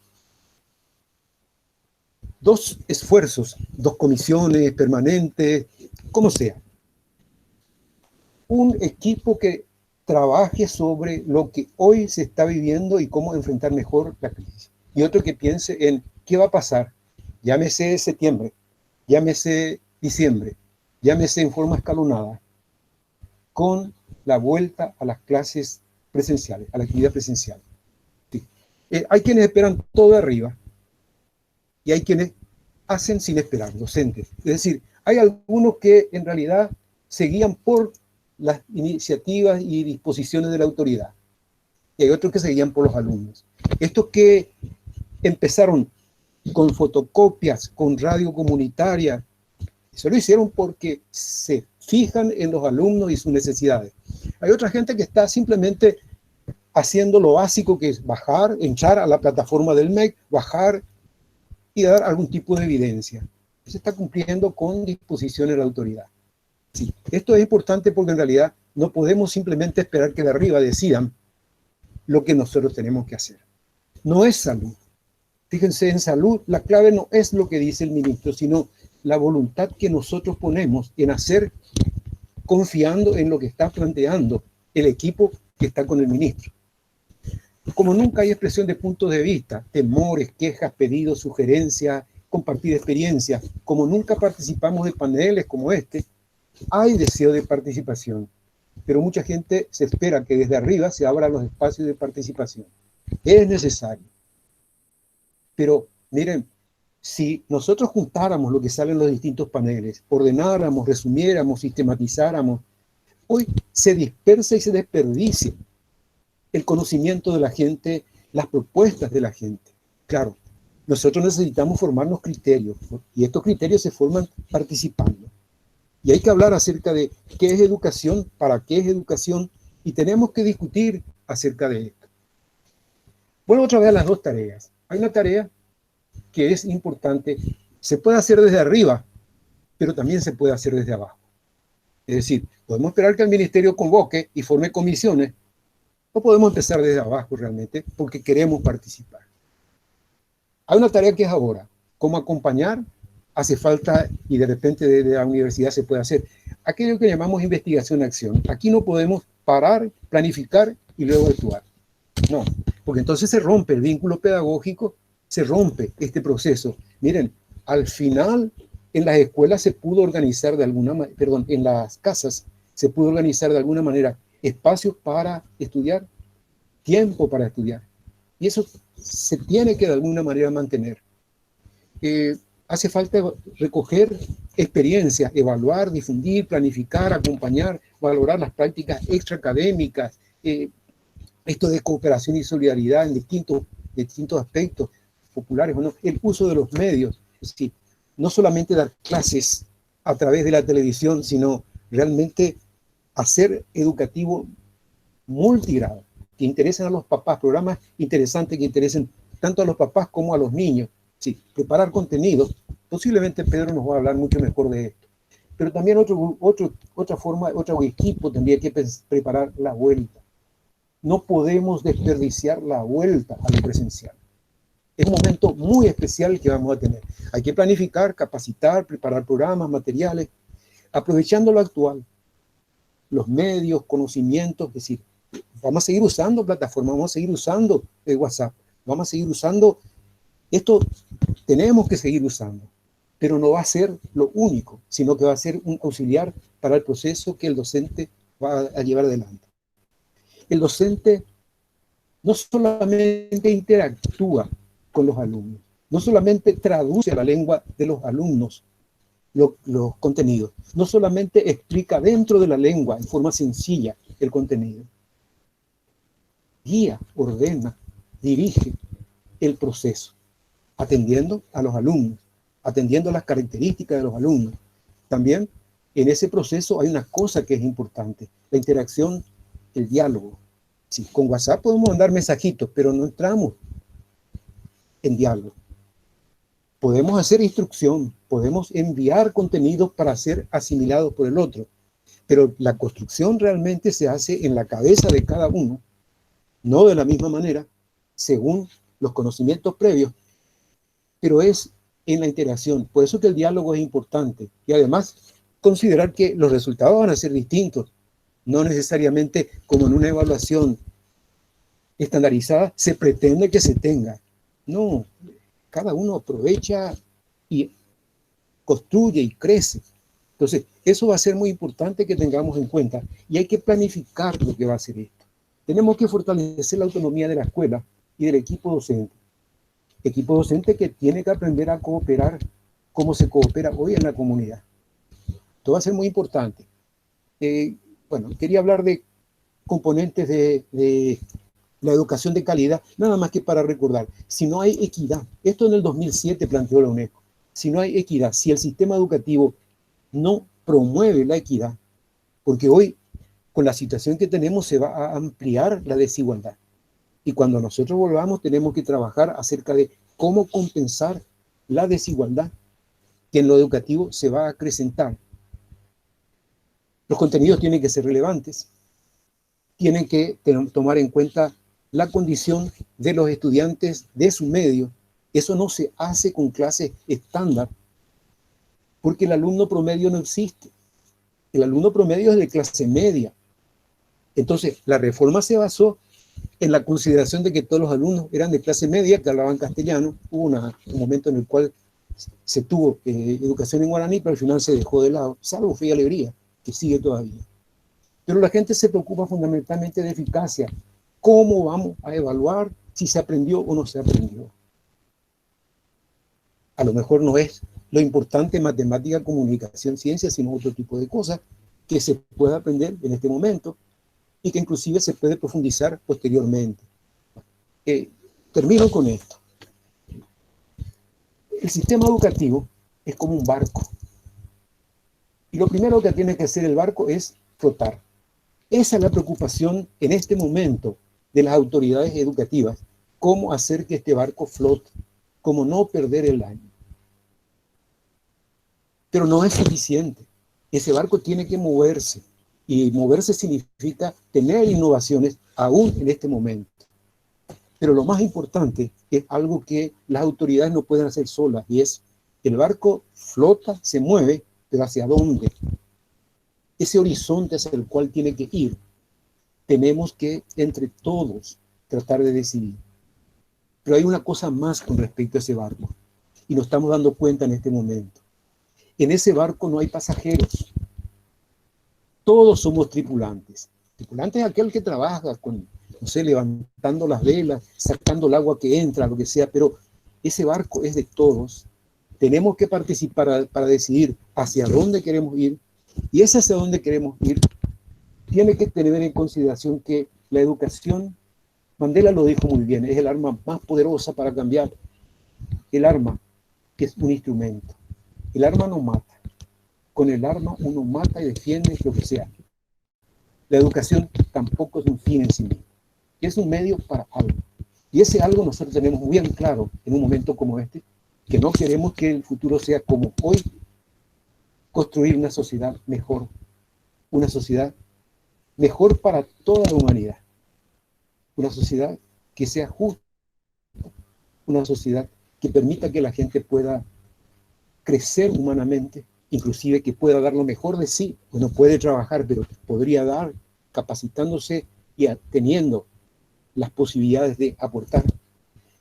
2 esfuerzos, 2 comisiones permanentes, como sea. Un equipo que trabaje sobre lo que hoy se está viviendo y cómo enfrentar mejor la crisis. Y otro que piense en qué va a pasar, llámese septiembre, llámese diciembre, llámese en forma escalonada, con la vuelta a las clases presenciales, a la actividad presencial. Sí. Hay quienes esperan todo de arriba y hay quienes hacen sin esperar, docentes. Es decir, hay algunos que en realidad se guían por las iniciativas y disposiciones de la autoridad. Y hay otros que se guían por los alumnos. Estos que empezaron con fotocopias, con radio comunitaria, eso lo hicieron porque se fijan en los alumnos y sus necesidades. Hay otra gente que está simplemente haciendo lo básico, que es bajar, entrar a la plataforma del MEC, bajar y dar algún tipo de evidencia. Se está cumpliendo con disposiciones de la autoridad. Sí, esto es importante porque en realidad no podemos simplemente esperar que de arriba decidan lo que nosotros tenemos que hacer. No es salud. Fíjense, en salud la clave no es lo que dice el ministro, sino la voluntad que nosotros ponemos en hacer confiando en lo que está planteando el equipo que está con el ministro. Como nunca hay expresión de puntos de vista, temores, quejas, pedidos, sugerencias, compartir experiencias, como nunca participamos de paneles como este, hay deseo de participación, pero mucha gente se espera que desde arriba se abran los espacios de participación. Es necesario. Pero miren, si nosotros juntáramos lo que sale en los distintos paneles, ordenáramos, resumiéramos, sistematizáramos, hoy se dispersa y se desperdicia el conocimiento de la gente, las propuestas de la gente. Claro, nosotros necesitamos formarnos criterios, ¿no? Y estos criterios se forman participando. Y hay que hablar acerca de qué es educación, para qué es educación, y tenemos que discutir acerca de esto. Bueno, otra vez a las dos tareas. Hay una tarea que es importante, se puede hacer desde arriba, pero también se puede hacer desde abajo. Es decir, podemos esperar que el ministerio convoque y forme comisiones, o podemos empezar desde abajo realmente, porque queremos participar. Hay una tarea que es ahora, cómo acompañar, hace falta, y de repente desde la universidad se puede hacer, aquello que llamamos investigación-acción. Aquí no podemos parar, planificar y luego actuar. No, porque entonces se rompe el vínculo pedagógico, se rompe este proceso. Miren, al final en las escuelas se pudo organizar de alguna manera, perdón, en las casas se pudo organizar de alguna manera espacios para estudiar, tiempo para estudiar. Y eso se tiene que de alguna manera mantener. Hace falta recoger experiencias, evaluar, difundir, planificar, acompañar, valorar las prácticas extraacadémicas, esto de cooperación y solidaridad en distintos aspectos, populares o no, el uso de los medios, es decir, no solamente dar clases a través de la televisión, sino realmente hacer educativo multigrado, que interesen a los papás, programas interesantes que interesen tanto a los papás como a los niños. Sí, preparar contenido, posiblemente Pedro nos va a hablar mucho mejor de esto, pero también otra forma, otro equipo tendría que preparar la vuelta. No podemos desperdiciar la vuelta a lo presencial. Es un momento muy especial que vamos a tener. Hay que planificar, capacitar, preparar programas, materiales, aprovechando lo actual, los medios, conocimientos, es decir, vamos a seguir usando plataformas, vamos a seguir usando WhatsApp, vamos a seguir usando, esto tenemos que seguir usando, pero no va a ser lo único, sino que va a ser un auxiliar para el proceso que el docente va a llevar adelante. El docente no solamente interactúa con los alumnos, no solamente traduce a la lengua de los alumnos los contenidos, no solamente explica dentro de la lengua en forma sencilla el contenido, guía, ordena, dirige el proceso, atendiendo a los alumnos, atendiendo a las características de los alumnos. También en ese proceso hay una cosa que es importante, la interacción, el diálogo. Sí, con WhatsApp podemos mandar mensajitos, pero no entramos en diálogo. Podemos hacer instrucción, podemos enviar contenidos para ser asimilados por el otro, pero la construcción realmente se hace en la cabeza de cada uno, no de la misma manera, según los conocimientos previos, pero es en la interacción. Por eso que el diálogo es importante y además considerar que los resultados van a ser distintos. No necesariamente como en una evaluación estandarizada se pretende que se tenga. No, cada uno aprovecha y construye y crece. Entonces, eso va a ser muy importante que tengamos en cuenta y hay que planificar lo que va a ser esto. Tenemos que fortalecer la autonomía de la escuela y del equipo docente. Equipo docente que tiene que aprender a cooperar como se coopera hoy en la comunidad. Esto va a ser muy importante. Bueno, quería hablar de componentes de la educación de calidad, nada más que para recordar, si no hay equidad, esto en el 2007 planteó la UNESCO, si no hay equidad, si el sistema educativo no promueve la equidad, porque hoy con la situación que tenemos se va a ampliar la desigualdad. Y cuando nosotros volvamos tenemos que trabajar acerca de cómo compensar la desigualdad que en lo educativo se va a acrecentar. Los contenidos tienen que ser relevantes, tienen que tomar en cuenta la condición de los estudiantes de su medio. Eso no se hace con clases estándar, porque el alumno promedio no existe. El alumno promedio es de clase media. Entonces, la reforma se basó en la consideración de que todos los alumnos eran de clase media, que hablaban castellano. Hubo un momento en el cual se tuvo educación en guaraní, pero al final se dejó de lado, salvo Fe y Alegría, que sigue todavía. Pero la gente se preocupa fundamentalmente de eficacia. ¿Cómo vamos a evaluar si se aprendió o no se aprendió? A lo mejor no es lo importante en matemática, comunicación, ciencia, sino otro tipo de cosas que se puede aprender en este momento y que inclusive se puede profundizar posteriormente. Termino con esto. El sistema educativo es como un barco. Y lo primero que tiene que hacer el barco es flotar. Esa es la preocupación en este momento de las autoridades educativas. Cómo hacer que este barco flote, cómo no perder el año. Pero no es suficiente. Ese barco tiene que moverse. Y moverse significa tener innovaciones aún en este momento. Pero lo más importante es algo que las autoridades no pueden hacer solas, y es el barco flota, se mueve, pero ¿hacia dónde? Ese horizonte hacia el cual tiene que ir, tenemos que entre todos tratar de decidir. Pero hay una cosa más con respecto a ese barco, y nos estamos dando cuenta en este momento. En ese barco no hay pasajeros. Todos somos tripulantes. Tripulante es aquel que trabaja con, no sé, levantando las velas, sacando el agua que entra, lo que sea, pero ese barco es de todos. Tenemos que participar para decidir hacia dónde queremos ir, y ese hacia dónde queremos ir tiene que tener en consideración que la educación, Mandela lo dijo muy bien, es el arma más poderosa para cambiar. El arma es un instrumento. El arma no mata. Con el arma uno mata y defiende lo que sea. La educación tampoco es un fin en sí mismo. Es un medio para algo. Y ese algo nosotros tenemos muy bien claro en un momento como este, que no queremos que el futuro sea como hoy, construir una sociedad mejor. Una sociedad mejor para toda la humanidad. Una sociedad que sea justa. Una sociedad que permita que la gente pueda crecer humanamente, inclusive que pueda dar lo mejor de sí. Pues no puede trabajar, pero podría dar capacitándose y teniendo las posibilidades de aportar.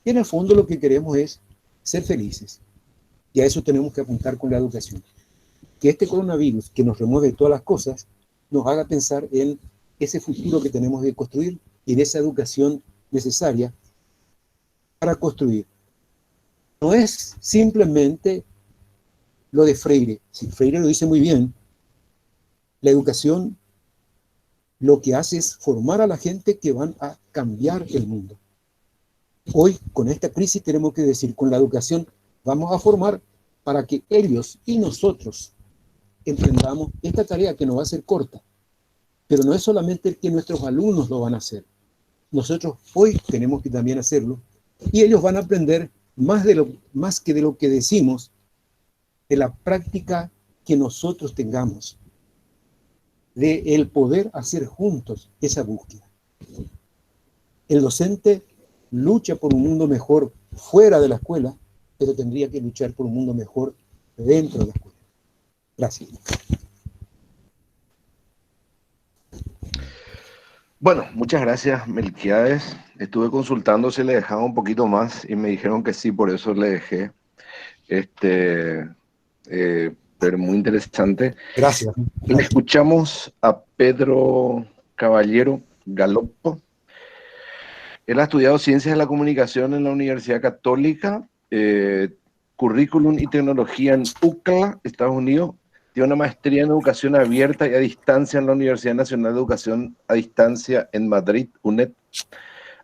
Y en el fondo lo que queremos es ser felices. Y a eso tenemos que apuntar con la educación. Que este coronavirus, que nos remueve todas las cosas, nos haga pensar en ese futuro que tenemos que construir y en esa educación necesaria para construir. No es simplemente lo de Freire. Si Freire lo dice muy bien, la educación lo que hace es formar a la gente que van a cambiar el mundo. Hoy, con esta crisis, tenemos que decir, con la educación vamos a formar para que ellos y nosotros emprendamos esta tarea que nos va a ser corta. Pero no es solamente que nuestros alumnos lo van a hacer. Nosotros hoy tenemos que también hacerlo. Y ellos van a aprender más que de lo que decimos, de la práctica que nosotros tengamos, de el poder hacer juntos esa búsqueda. El docente lucha por un mundo mejor fuera de la escuela, pero tendría que luchar por un mundo mejor dentro de la escuela. Gracias. Bueno, muchas gracias, Melquiades. Estuve consultando si le dejaba un poquito más y me dijeron que sí, por eso le dejé. Pero muy interesante. Gracias. Le escuchamos a Pedro Caballero Galopo. Él ha estudiado Ciencias de la Comunicación en la Universidad Católica, Currículum y Tecnología en UCLA, Estados Unidos. Tiene una maestría en Educación Abierta y a Distancia en la Universidad Nacional de Educación a Distancia en Madrid, UNED.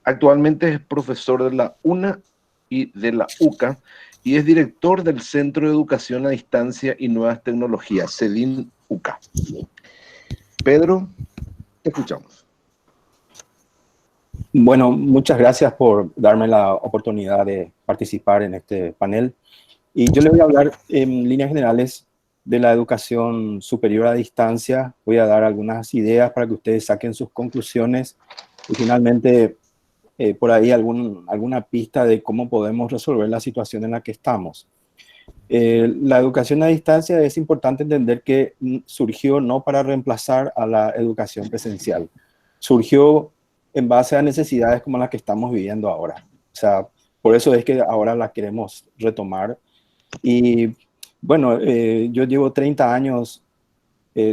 Actualmente es profesor de la UNA y de la UCA, y es director del Centro de Educación a Distancia y Nuevas Tecnologías, CEDIN UCA. Pedro, te escuchamos. Bueno, muchas gracias por darme la oportunidad de participar en este panel. Y yo le voy a hablar en líneas generales de la educación superior a distancia. Voy a dar algunas ideas para que ustedes saquen sus conclusiones y finalmente por ahí alguna pista de cómo podemos resolver la situación en la que estamos. La educación a distancia es importante entender que surgió no para reemplazar a la educación presencial, surgió en base a necesidades como las que estamos viviendo ahora. O sea, por eso es que ahora la queremos retomar. Y bueno, yo llevo 30 años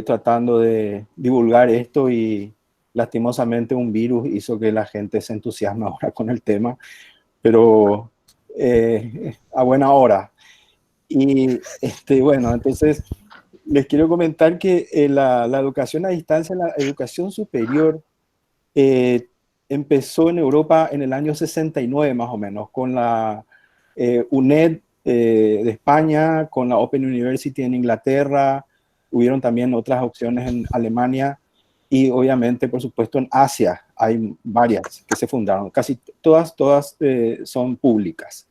tratando de divulgar esto y lastimosamente un virus hizo que la gente se entusiasme ahora con el tema, pero a buena hora. Y bueno, entonces les quiero comentar que la educación a distancia, la educación superior, empezó en Europa en el año 69 más o menos, con la UNED de España, con la Open University en Inglaterra, hubieron también otras opciones en Alemania y obviamente, por supuesto, en Asia hay varias que se fundaron, casi todas son públicas.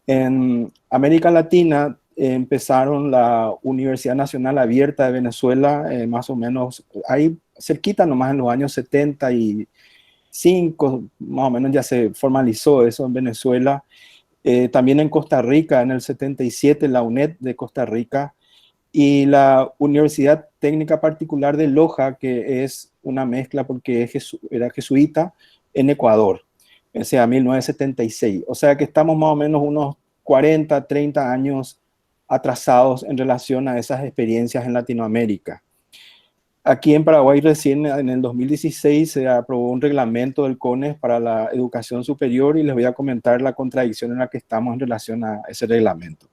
En América Latina empezaron la Universidad Nacional Abierta de Venezuela, más o menos, ahí cerquita nomás en los años 75, más o menos ya se formalizó eso en Venezuela. También en Costa Rica, en el 77, la UNED de Costa Rica, y la Universidad Técnica Particular de Loja, que es una mezcla porque era jesuita, en Ecuador, o sea, 1976. O sea que estamos más o menos unos 40, 30 años atrasados en relación a esas experiencias en Latinoamérica. Aquí en Paraguay recién en el 2016 se aprobó un reglamento del CONES para la educación superior y les voy a comentar la contradicción en la que estamos en relación a ese reglamento.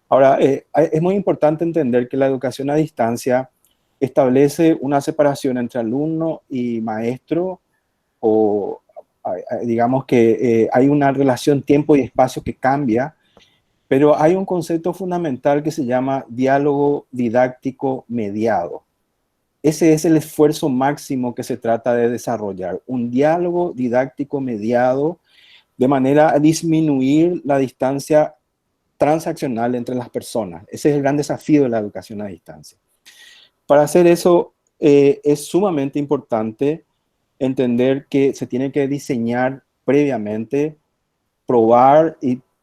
Ahora, es muy importante entender que la educación a distancia establece una separación entre alumno y maestro, o digamos que hay una relación tiempo y espacio que cambia, pero hay un concepto fundamental que se llama diálogo didáctico mediado. Ese es el esfuerzo máximo que se trata de desarrollar, un diálogo didáctico mediado de manera a disminuir la distancia transaccional entre las personas. Ese es el gran desafío de la educación a distancia. Para hacer eso es sumamente importante entender que se tiene que diseñar previamente, probar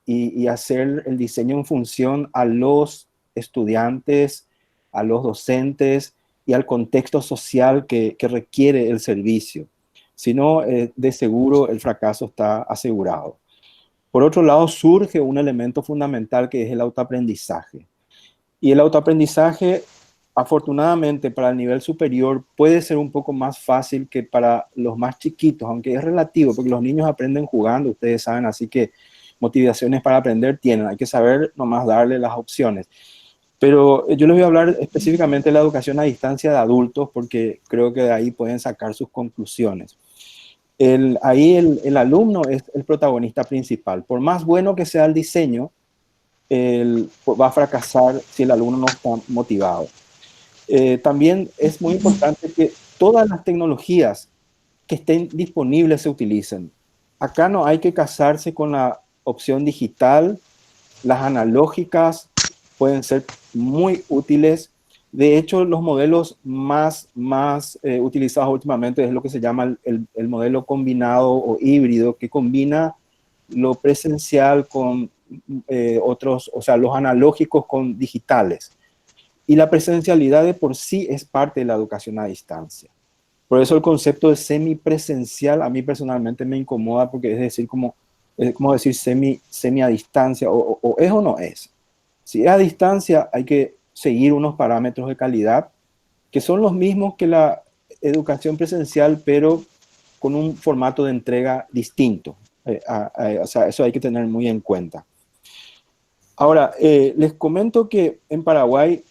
y hacer el diseño en función a los estudiantes, a los docentes y al contexto social que requiere el servicio. Si no, de seguro el fracaso está asegurado. Por otro lado, surge un elemento fundamental que es el autoaprendizaje. Y el autoaprendizaje, afortunadamente, para el nivel superior puede ser un poco más fácil que para los más chiquitos, aunque es relativo, porque los niños aprenden jugando, ustedes saben, así que motivaciones para aprender tienen. Hay que saber nomás darle las opciones. Pero yo les voy a hablar específicamente de la educación a distancia de adultos, porque creo que de ahí pueden sacar sus conclusiones. Ahí el alumno es el protagonista principal. Por más bueno que sea el diseño, va a fracasar si el alumno no está motivado. También es muy importante que todas las tecnologías que estén disponibles se utilicen. Acá no hay que casarse con la opción digital. Las analógicas pueden ser muy útiles. De hecho, los modelos más utilizados últimamente es lo que se llama el modelo combinado o híbrido, que combina lo presencial con otros, o sea, los analógicos con digitales. Y la presencialidad de por sí es parte de la educación a distancia. Por eso el concepto de semipresencial a mí personalmente me incomoda, porque es decir, es como decir semi a distancia, o es o no es. Si es a distancia, hay que seguir unos parámetros de calidad que son los mismos que la educación presencial, pero con un formato de entrega distinto. O sea, eso hay que tener muy en cuenta. Ahora, les comento que en Paraguay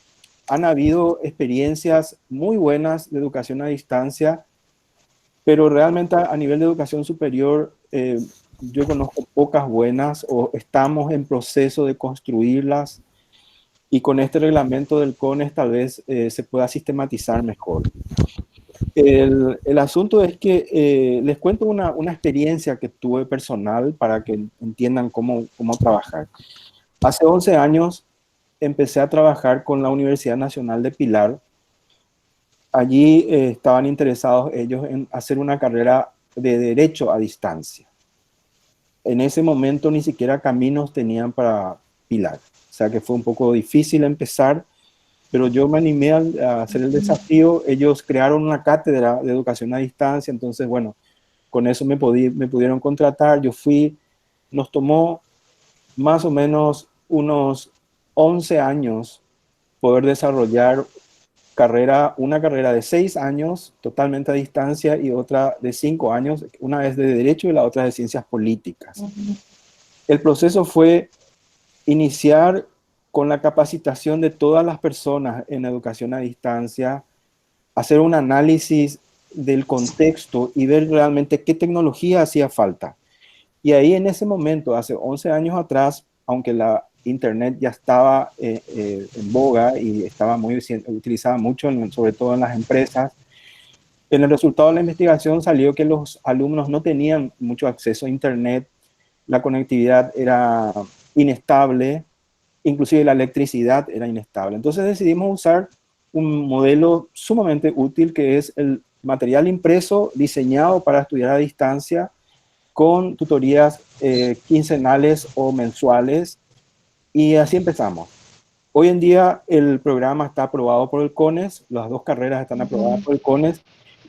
han habido experiencias muy buenas de educación a distancia, pero realmente a nivel de educación superior yo conozco pocas buenas, o estamos en proceso de construirlas, y con este reglamento del CONES tal vez se pueda sistematizar mejor. El asunto es que les cuento una experiencia que tuve personal para que entiendan cómo trabajar. Hace 11 años empecé a trabajar con la Universidad Nacional de Pilar. Allí estaban interesados ellos en hacer una carrera de Derecho a distancia. En ese momento ni siquiera caminos tenían para Pilar. O sea que fue un poco difícil empezar, pero yo me animé a hacer el desafío. Ellos crearon una cátedra de educación a distancia, entonces, bueno, con eso me pudieron contratar. Yo fui, nos tomó más o menos unos 11 años poder desarrollar una carrera de 6 años totalmente a distancia y otra de 5 años, una es de Derecho y la otra de Ciencias Políticas. El proceso fue iniciar con la capacitación de todas las personas en educación a distancia, hacer un análisis del contexto y ver realmente qué tecnología hacía falta. Y ahí en ese momento, hace 11 años atrás, aunque la Internet ya estaba en boga y estaba muy utilizada mucho, sobre todo en las empresas, en el resultado de la investigación salió que los alumnos no tenían mucho acceso a Internet, la conectividad era inestable, inclusive la electricidad era inestable. Entonces decidimos usar un modelo sumamente útil que es el material impreso diseñado para estudiar a distancia con tutorías quincenales o mensuales, y así empezamos. Hoy en día el programa está aprobado por el CONES, las 2 carreras están aprobadas por el CONES,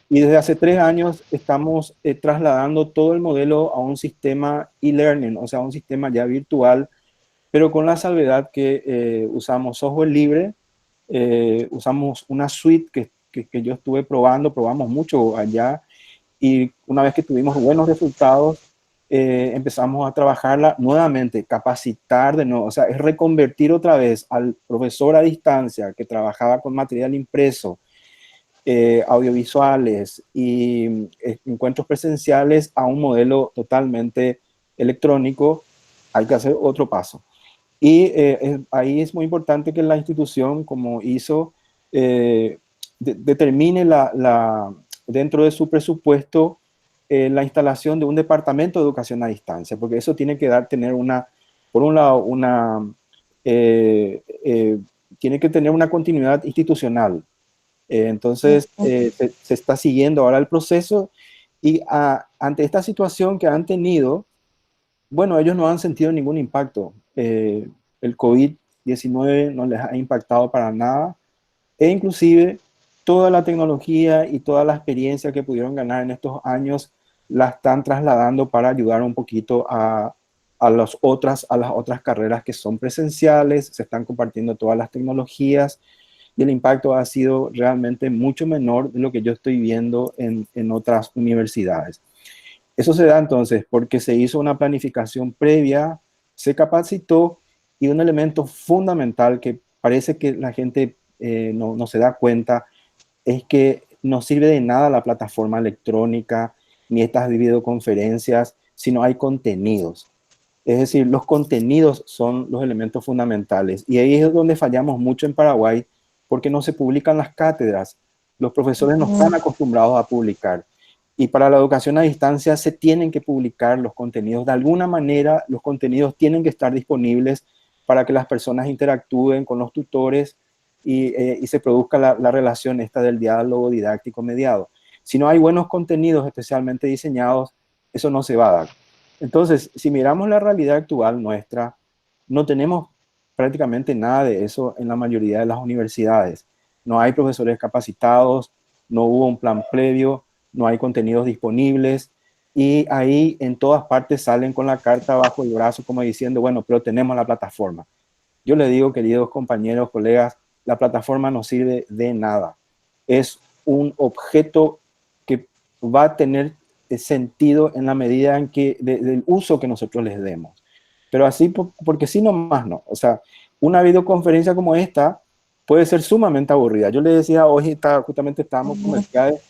y desde hace 3 años estamos trasladando todo el modelo a un sistema e-learning, o sea, un sistema ya virtual, pero con la salvedad que usamos software libre, usamos una suite que yo estuve probamos mucho allá, y una vez que tuvimos buenos resultados, empezamos a trabajarla nuevamente, capacitar de nuevo, o sea, es reconvertir otra vez al profesor a distancia que trabajaba con material impreso, audiovisuales y encuentros presenciales a un modelo totalmente electrónico. Hay que hacer otro paso. Y ahí es muy importante que la institución, como hizo, determine dentro de su presupuesto la instalación de un departamento de educación a distancia, porque eso tiene que tener por un lado, tiene que tener una continuidad institucional. Entonces, se está siguiendo ahora el proceso, y ante esta situación que han tenido, bueno, ellos no han sentido ningún impacto. El COVID-19 no les ha impactado para nada, e inclusive toda la tecnología y toda la experiencia que pudieron ganar en estos años la están trasladando para ayudar un poquito a las otras carreras que son presenciales. Se están compartiendo todas las tecnologías y el impacto ha sido realmente mucho menor de lo que yo estoy viendo en otras universidades. Eso se da entonces porque se hizo una planificación previa, se capacitó, y un elemento fundamental que parece que la gente no se da cuenta es que no sirve de nada la plataforma electrónica ni estas videoconferencias si no hay contenidos. Es decir, los contenidos son los elementos fundamentales, y ahí es donde fallamos mucho en Paraguay, porque no se publican las cátedras. Los profesores no están acostumbrados a publicar. Y para la educación a distancia se tienen que publicar los contenidos. De alguna manera, los contenidos tienen que estar disponibles para que las personas interactúen con los tutores y se produzca la relación esta del diálogo didáctico mediado. Si no hay buenos contenidos especialmente diseñados, eso no se va a dar. Entonces, si miramos la realidad actual nuestra, no tenemos prácticamente nada de eso en la mayoría de las universidades. No hay profesores capacitados, no hubo un plan previo, no hay contenidos disponibles, y ahí en todas partes salen con la carta bajo el brazo como diciendo, bueno, pero tenemos la plataforma. Yo les digo, queridos compañeros, colegas, la plataforma no sirve de nada. Es un objeto que va a tener sentido en la medida en que del uso que nosotros les demos. Pero así, porque sí nomás no. O sea, una videoconferencia como esta puede ser sumamente aburrida. Yo les decía hoy, justamente estábamos comerciales,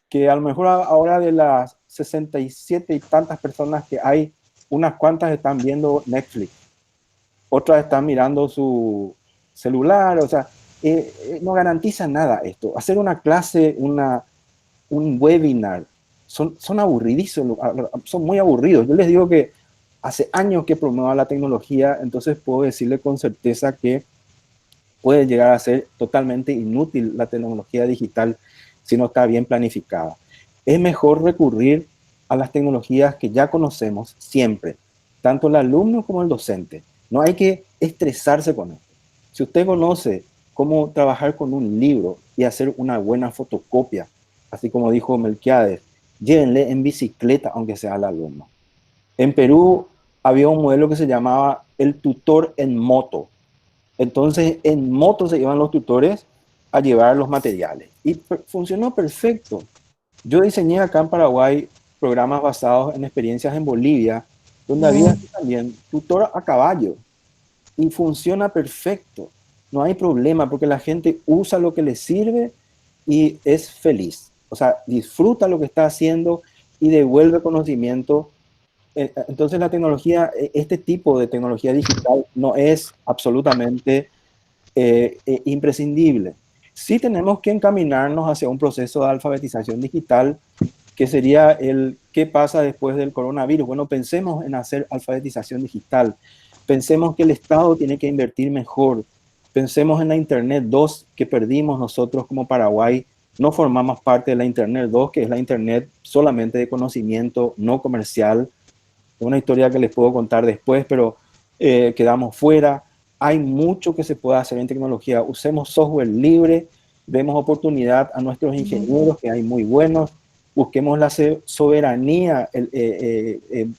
que a lo mejor ahora de las 67 y tantas personas que hay, unas cuantas están viendo Netflix, otras están mirando su celular. O sea, no garantiza nada esto. Hacer una clase, un webinar, son aburridísimos, son muy aburridos. Yo les digo que hace años que promuevo la tecnología, entonces puedo decirle con certeza que puede llegar a ser totalmente inútil la tecnología digital si no está bien planificada. Es mejor recurrir a las tecnologías que ya conocemos siempre, tanto el alumno como el docente. No hay que estresarse con esto. Si usted conoce cómo trabajar con un libro y hacer una buena fotocopia, así como dijo Melquiades, llévenle en bicicleta, aunque sea al alumno. En Perú había un modelo que se llamaba el tutor en moto. Entonces, en moto se iban los tutores a llevar los materiales. Y funcionó perfecto. Yo diseñé acá en Paraguay programas basados en experiencias en Bolivia, donde había también tutor a caballo. Y funciona perfecto. No hay problema porque la gente usa lo que le sirve y es feliz. O sea, disfruta lo que está haciendo y devuelve conocimiento. Entonces la tecnología, este tipo de tecnología digital no es absolutamente imprescindible. Sí tenemos que encaminarnos hacia un proceso de alfabetización digital que sería el qué pasa después del coronavirus. Bueno, pensemos en hacer alfabetización digital. Pensemos que el Estado tiene que invertir mejor. Pensemos en la Internet 2 que perdimos nosotros como Paraguay. No formamos parte de la Internet 2, que es la Internet solamente de conocimiento, no comercial. Una historia que les puedo contar después, pero quedamos fuera. Hay mucho que se puede hacer en tecnología. Usemos software libre, demos oportunidad a nuestros ingenieros, que hay muy buenos. Busquemos la soberanía,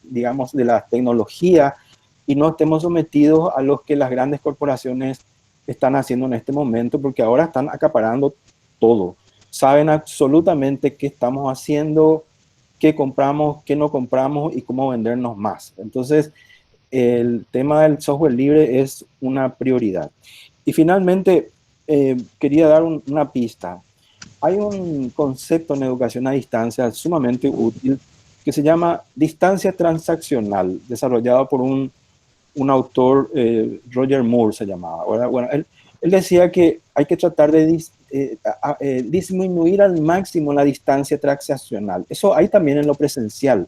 digamos, de la tecnología y no estemos sometidos a lo que las grandes corporaciones están haciendo en este momento, porque ahora están acaparando todo. Saben absolutamente qué estamos haciendo, qué compramos, qué no compramos y cómo vendernos más. Entonces, el tema del software libre es una prioridad. Y finalmente, quería dar una pista. Hay un concepto en educación a distancia sumamente útil que se llama distancia transaccional, desarrollado por un autor, Roger Moore se llamaba. Bueno, él decía que hay que tratar de disminuir al máximo la distancia transaccional. Eso hay también en lo presencial.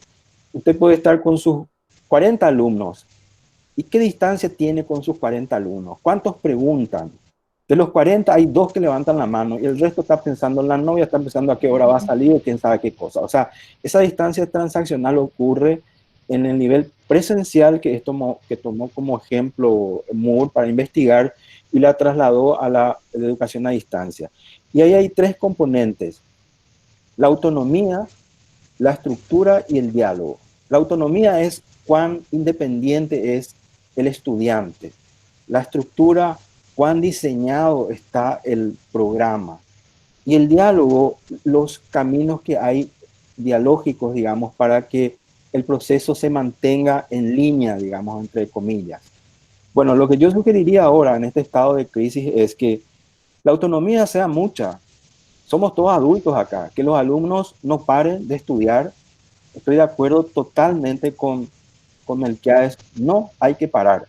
Usted puede estar con sus 40 alumnos. ¿Y qué distancia tiene con sus 40 alumnos? ¿Cuántos preguntan? De los 40 hay 2 que levantan la mano y el resto está pensando en la novia, está pensando a qué hora va a salir o quién sabe qué cosa. O sea, esa distancia transaccional ocurre en el nivel presencial que tomó como ejemplo Moore para investigar y la trasladó a la educación a distancia. Y ahí hay 3 componentes: la autonomía, la estructura y el diálogo. La autonomía es cuán independiente es el estudiante. La estructura, cuán diseñado está el programa. Y el diálogo, los caminos que hay dialógicos, digamos, para que el proceso se mantenga en línea, digamos, entre comillas. Bueno, lo que yo sugeriría ahora en este estado de crisis es que la autonomía sea mucha. Somos todos adultos acá, que los alumnos no paren de estudiar. Estoy de acuerdo totalmente con Melquiades, no hay que parar.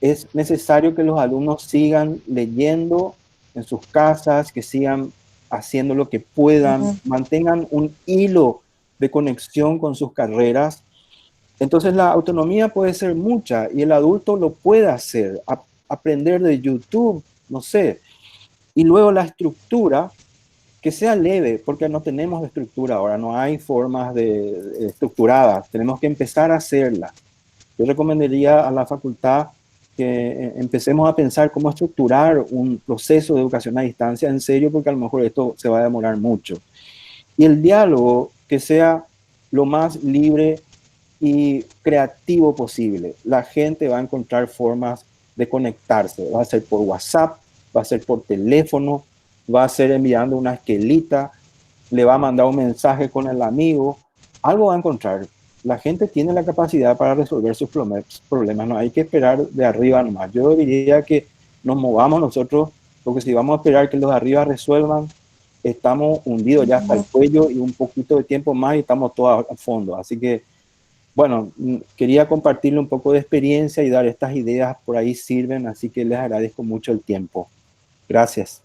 Es necesario que los alumnos sigan leyendo en sus casas, que sigan haciendo lo que puedan, mantengan un hilo de conexión con sus carreras. Entonces la autonomía puede ser mucha y el adulto lo puede hacer, aprender de YouTube, no sé. Y luego la estructura, que sea leve, porque no tenemos estructura ahora, no hay formas estructuradas, tenemos que empezar a hacerlas. Yo recomendaría a la facultad que empecemos a pensar cómo estructurar un proceso de educación a distancia en serio, porque a lo mejor esto se va a demorar mucho. Y el diálogo que sea lo más libre y creativo posible. La gente va a encontrar formas de conectarse. Va a ser por WhatsApp, va a ser por teléfono, va a ser enviando una esquelita, le va a mandar un mensaje con el amigo. Algo va a encontrar. La gente tiene la capacidad para resolver sus problemas. No hay que esperar de arriba nomás. Yo diría que nos movamos nosotros, porque si vamos a esperar que los de arriba resuelvan, estamos hundidos ya hasta el cuello y un poquito de tiempo más y estamos todos a fondo. Así que, bueno, quería compartirle un poco de experiencia y dar estas ideas, por ahí sirven, así que les agradezco mucho el tiempo. Gracias.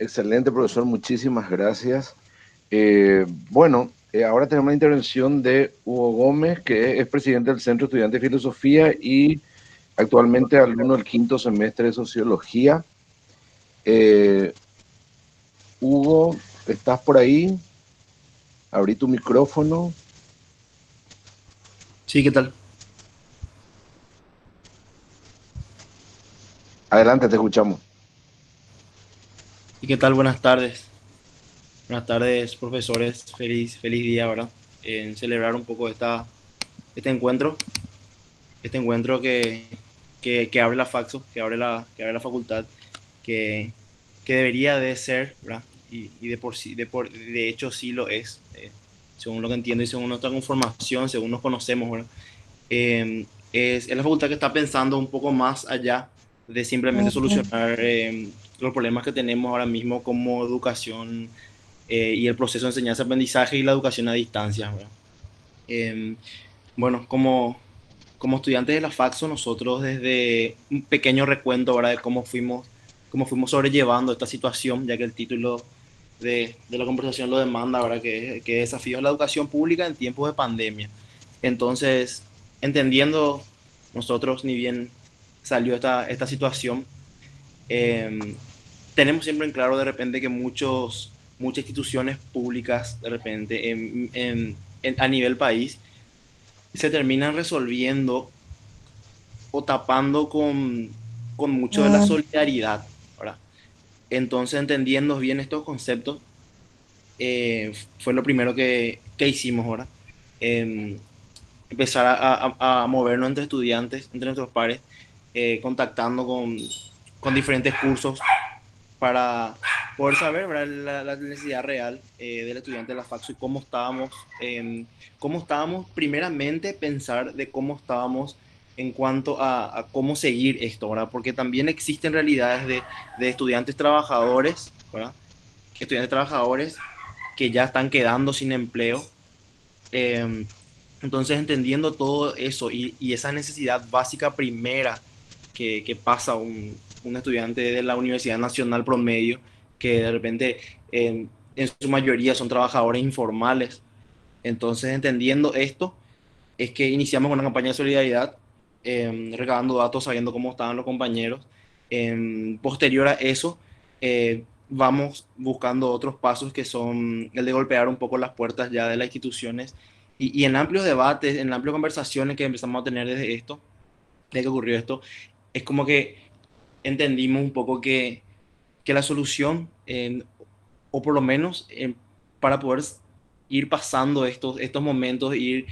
Excelente, profesor, muchísimas gracias. Ahora tenemos la intervención de Hugo Gómez, que es presidente del Centro Estudiante de Filosofía y actualmente alumno del 5º semestre de Sociología. Hugo, ¿estás por ahí? Abrí tu micrófono. Sí, ¿qué tal? Adelante, te escuchamos. ¿Y qué tal? Buenas tardes. Buenas tardes, profesores. Feliz día, ¿verdad? En celebrar un poco este encuentro, que abre la Faxo, que abre la facultad, que, que debería de ser, ¿verdad? Y de por sí, de hecho sí lo es, según lo que entiendo y según nuestra conformación, según nos conocemos, ¿verdad? Es la facultad que está pensando un poco más allá de simplemente solucionar los problemas que tenemos ahora mismo como educación y el proceso de enseñanza-aprendizaje y la educación a distancia, ¿verdad? Eh, bueno, como estudiantes de la Faxo, nosotros desde un pequeño recuento ahora de cómo fuimos sobrellevando esta situación, ya que el título de la conversación lo demanda, ahora que desafíos a la educación pública en tiempos de pandemia. Entonces, entendiendo nosotros, ni bien salió esta situación, tenemos siempre en claro de repente que muchas instituciones públicas de repente a nivel país se terminan resolviendo o tapando con mucho de la solidaridad, ¿verdad? Entonces, entendiendo bien estos conceptos, fue lo primero que hicimos ahora. Empezar a movernos entre estudiantes, entre nuestros pares, contactando con diferentes cursos para poder saber, ¿verdad?, la necesidad real del estudiante de la Faxo y cómo estábamos primeramente pensar de cómo estábamos en cuanto a cómo seguir esto, ¿verdad? Porque también existen realidades de estudiantes trabajadores, ¿verdad? Estudiantes trabajadores que ya están quedando sin empleo. Entonces, entendiendo todo eso y esa necesidad básica primera que pasa un estudiante de la Universidad Nacional promedio, que de repente en su mayoría son trabajadores informales. Entonces, entendiendo esto, es que iniciamos con una campaña de solidaridad, recabando datos, sabiendo cómo estaban los compañeros. Posterior a eso, vamos buscando otros pasos que son el de golpear un poco las puertas ya de las instituciones y en amplios debates, en amplias conversaciones que empezamos a tener desde que ocurrió esto, es como que entendimos un poco que la solución, o por lo menos para poder ir pasando estos momentos, ir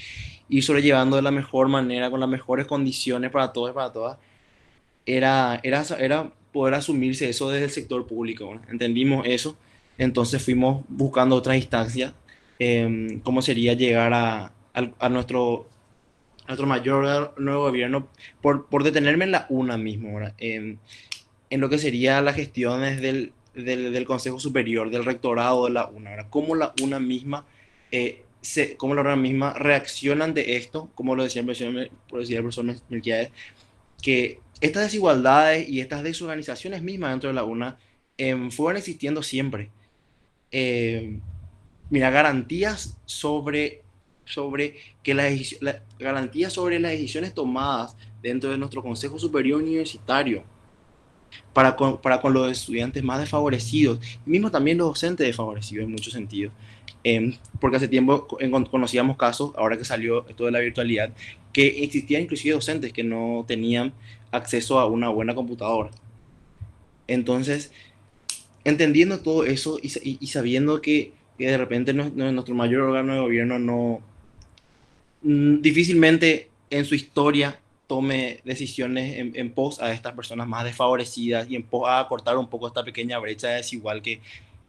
sobrellevando de la mejor manera, con las mejores condiciones para todos y para todas, era poder asumirse eso desde el sector público, ¿no? Entendimos eso, entonces fuimos buscando otras instancias, cómo sería llegar a nuestro mayor nuevo gobierno, por detenerme en la UNA mismo, ¿verdad? En lo que sería las gestiones del Consejo Superior, del rectorado de la UNA, ¿verdad? Cómo la UNA misma, cómo la UNA misma reacciona ante esto, como lo decía el profesor Melquiades, que estas desigualdades y estas desorganizaciones mismas dentro de la UNA fueron existiendo siempre. Mira, garantías sobre garantías sobre las decisiones tomadas dentro de nuestro Consejo Superior Universitario para con los estudiantes más desfavorecidos, y mismo también los docentes desfavorecidos en muchos sentidos. Porque hace tiempo conocíamos casos, ahora que salió esto de la virtualidad, que existían inclusive docentes que no tenían acceso a una buena computadora. Entonces, entendiendo todo eso y sabiendo que de repente nuestro mayor órgano de gobierno difícilmente en su historia tome decisiones en pos a estas personas más desfavorecidas y en pos a acortar un poco esta pequeña brecha desigual que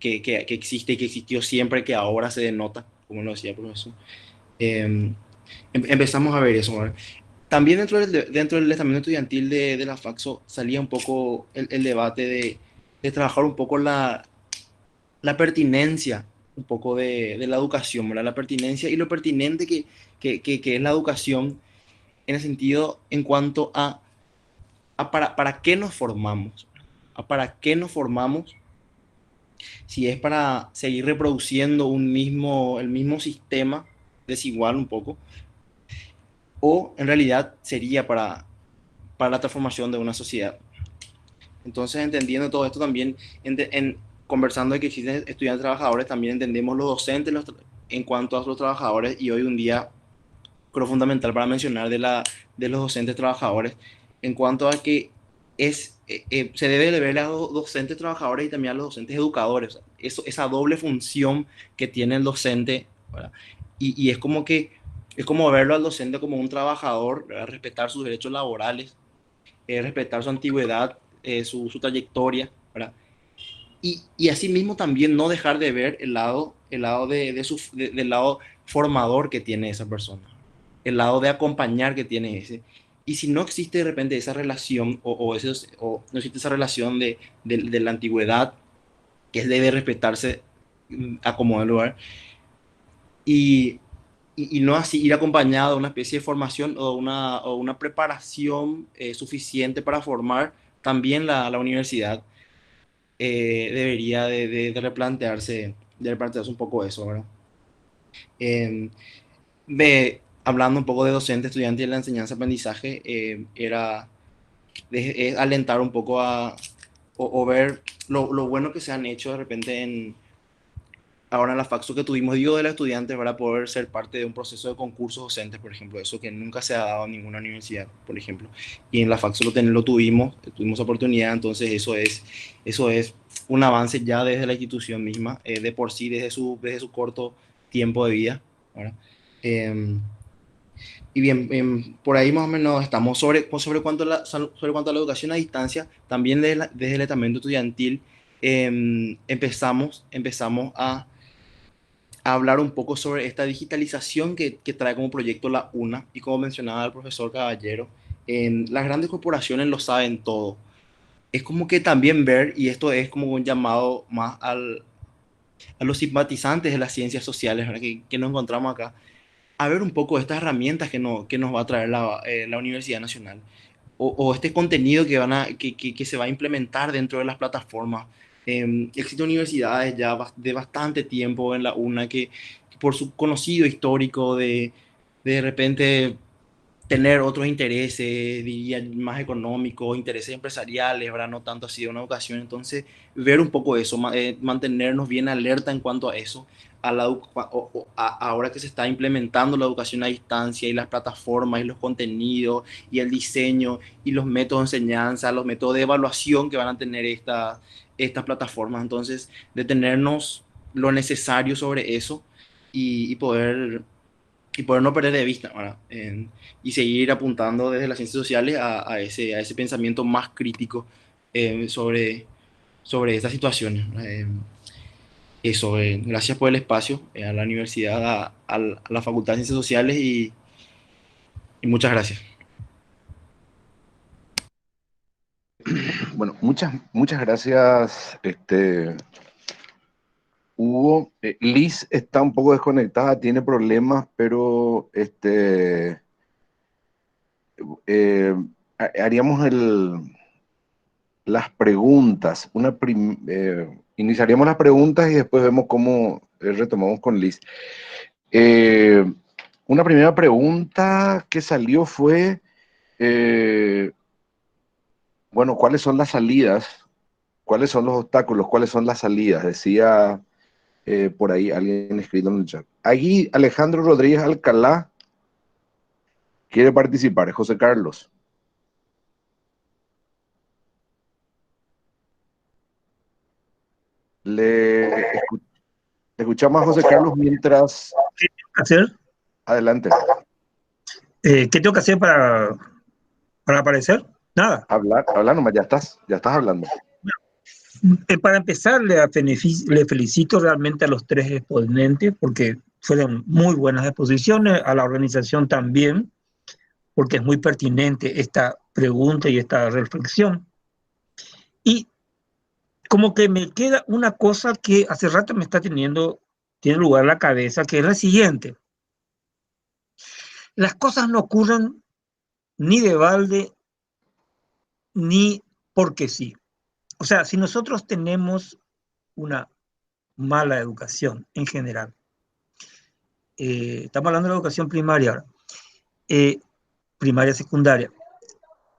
existe y que existió siempre, que ahora se denota, como lo decía el profesor. Empezamos a ver eso, ¿verdad? También dentro del estamento estudiantil de la Faxo salía un poco el debate de trabajar un poco la pertinencia un poco de la educación, ¿verdad? La pertinencia y lo pertinente que es la educación en el sentido en cuanto a para qué nos formamos, para qué nos formamos, si es para seguir reproduciendo el mismo sistema desigual un poco, o en realidad sería para la transformación de una sociedad. Entonces, entendiendo todo esto también, conversando de que existen estudiantes trabajadores, también entendemos los docentes en cuanto a los trabajadores, y hoy en día creo fundamental para mencionar de los docentes trabajadores, en cuanto a que se debe de ver a los docentes trabajadores y también a los docentes educadores, esa doble función que tiene el docente, ¿verdad? Y es como que, es como verlo al docente como un trabajador, ¿verdad? Respetar sus derechos laborales, respetar su antigüedad, su trayectoria, ¿verdad? Y asimismo también no dejar de ver el lado del lado formador que tiene esa persona, el lado de acompañar que tiene ese. Y si no existe de repente esa relación o no existe esa relación de la antigüedad, que debe respetarse a como de lugar, y, y no así ir acompañado de una especie de formación o una preparación suficiente para formar, también la universidad debería de replantearse un poco eso, ¿verdad? Eh, Hablando un poco de docente, estudiante y de la enseñanza-aprendizaje, es alentar un poco o ver lo bueno que se han hecho de repente ahora en la FACSO que tuvimos, digo, de los estudiantes, para poder ser parte de un proceso de concursos docentes, por ejemplo, eso que nunca se ha dado en ninguna universidad, por ejemplo. Y en la FACSO lo tuvimos oportunidad, entonces eso es un avance ya desde la institución misma, de por sí, desde su corto tiempo de vida, ¿verdad? Y bien, por ahí más o menos estamos sobre cuanto a la educación a distancia, también desde el estamento estudiantil empezamos a hablar un poco sobre esta digitalización que trae como proyecto la UNA, y como mencionaba el profesor Caballero, las grandes corporaciones lo saben todo. Es como que también ver, y esto es como un llamado más a los simpatizantes de las ciencias sociales, ¿verdad? Que nos encontramos acá, a ver un poco estas herramientas que nos va a traer la Universidad Nacional, o este contenido que se va a implementar dentro de las plataformas. Existen universidades ya de bastante tiempo en la UNA que por su conocido histórico de repente tener otros intereses, diría, más económicos, intereses empresariales, ¿verdad? No tanto así de una educación. Entonces, ver un poco eso, mantenernos bien alerta en cuanto a eso, ahora que se está implementando la educación a distancia y las plataformas y los contenidos y el diseño y los métodos de enseñanza, los métodos de evaluación que van a tener estas plataformas. Entonces, detenernos lo necesario sobre eso y poder no perder de vista, ¿verdad? Y seguir apuntando desde las ciencias sociales a ese pensamiento más crítico sobre estas situaciones. Eso, gracias por el espacio a la universidad, a la Facultad de Ciencias Sociales y muchas gracias. Bueno, muchas gracias, Hugo. Liz está un poco desconectada, tiene problemas, pero haríamos las preguntas. Iniciaríamos las preguntas y después vemos cómo retomamos con Liz. Una primera pregunta que salió fue, bueno, ¿cuáles son las salidas? ¿Cuáles son los obstáculos? ¿Cuáles son las salidas? Decía por ahí alguien escrito en el chat. Allí Alejandro Rodríguez Alcalá quiere participar. José Carlos. Le escuchamos a José Carlos mientras... ¿Qué tengo que hacer? Adelante. ¿Qué tengo que hacer para aparecer? Nada. Hablar nomás, ya estás hablando. Para empezar, le felicito realmente a los tres exponentes porque fueron muy buenas exposiciones, a la organización también, porque es muy pertinente esta pregunta y esta reflexión. Y como que me queda una cosa que hace rato tiene lugar en la cabeza, que es la siguiente. Las cosas no ocurren ni de balde, ni porque sí. O sea, si nosotros tenemos una mala educación en general, estamos hablando de la educación primaria ahora, primaria, secundaria,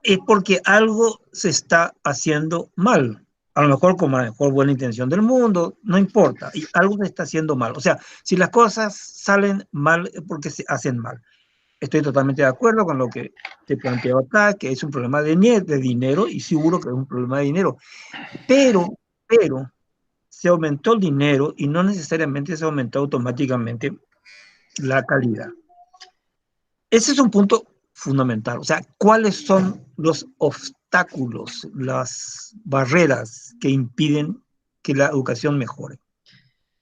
es porque algo se está haciendo mal. A lo mejor con la mejor buena intención del mundo, no importa, algo se está haciendo mal. O sea, si las cosas salen mal es porque se hacen mal. estoy totalmente de acuerdo con lo que te planteo acá, que es un problema de dinero, y seguro que es un problema de dinero. Pero se aumentó el dinero y no necesariamente se aumentó automáticamente la calidad. Ese es un punto fundamental. O sea, ¿cuáles son los obstáculos, las barreras que impiden que la educación mejore?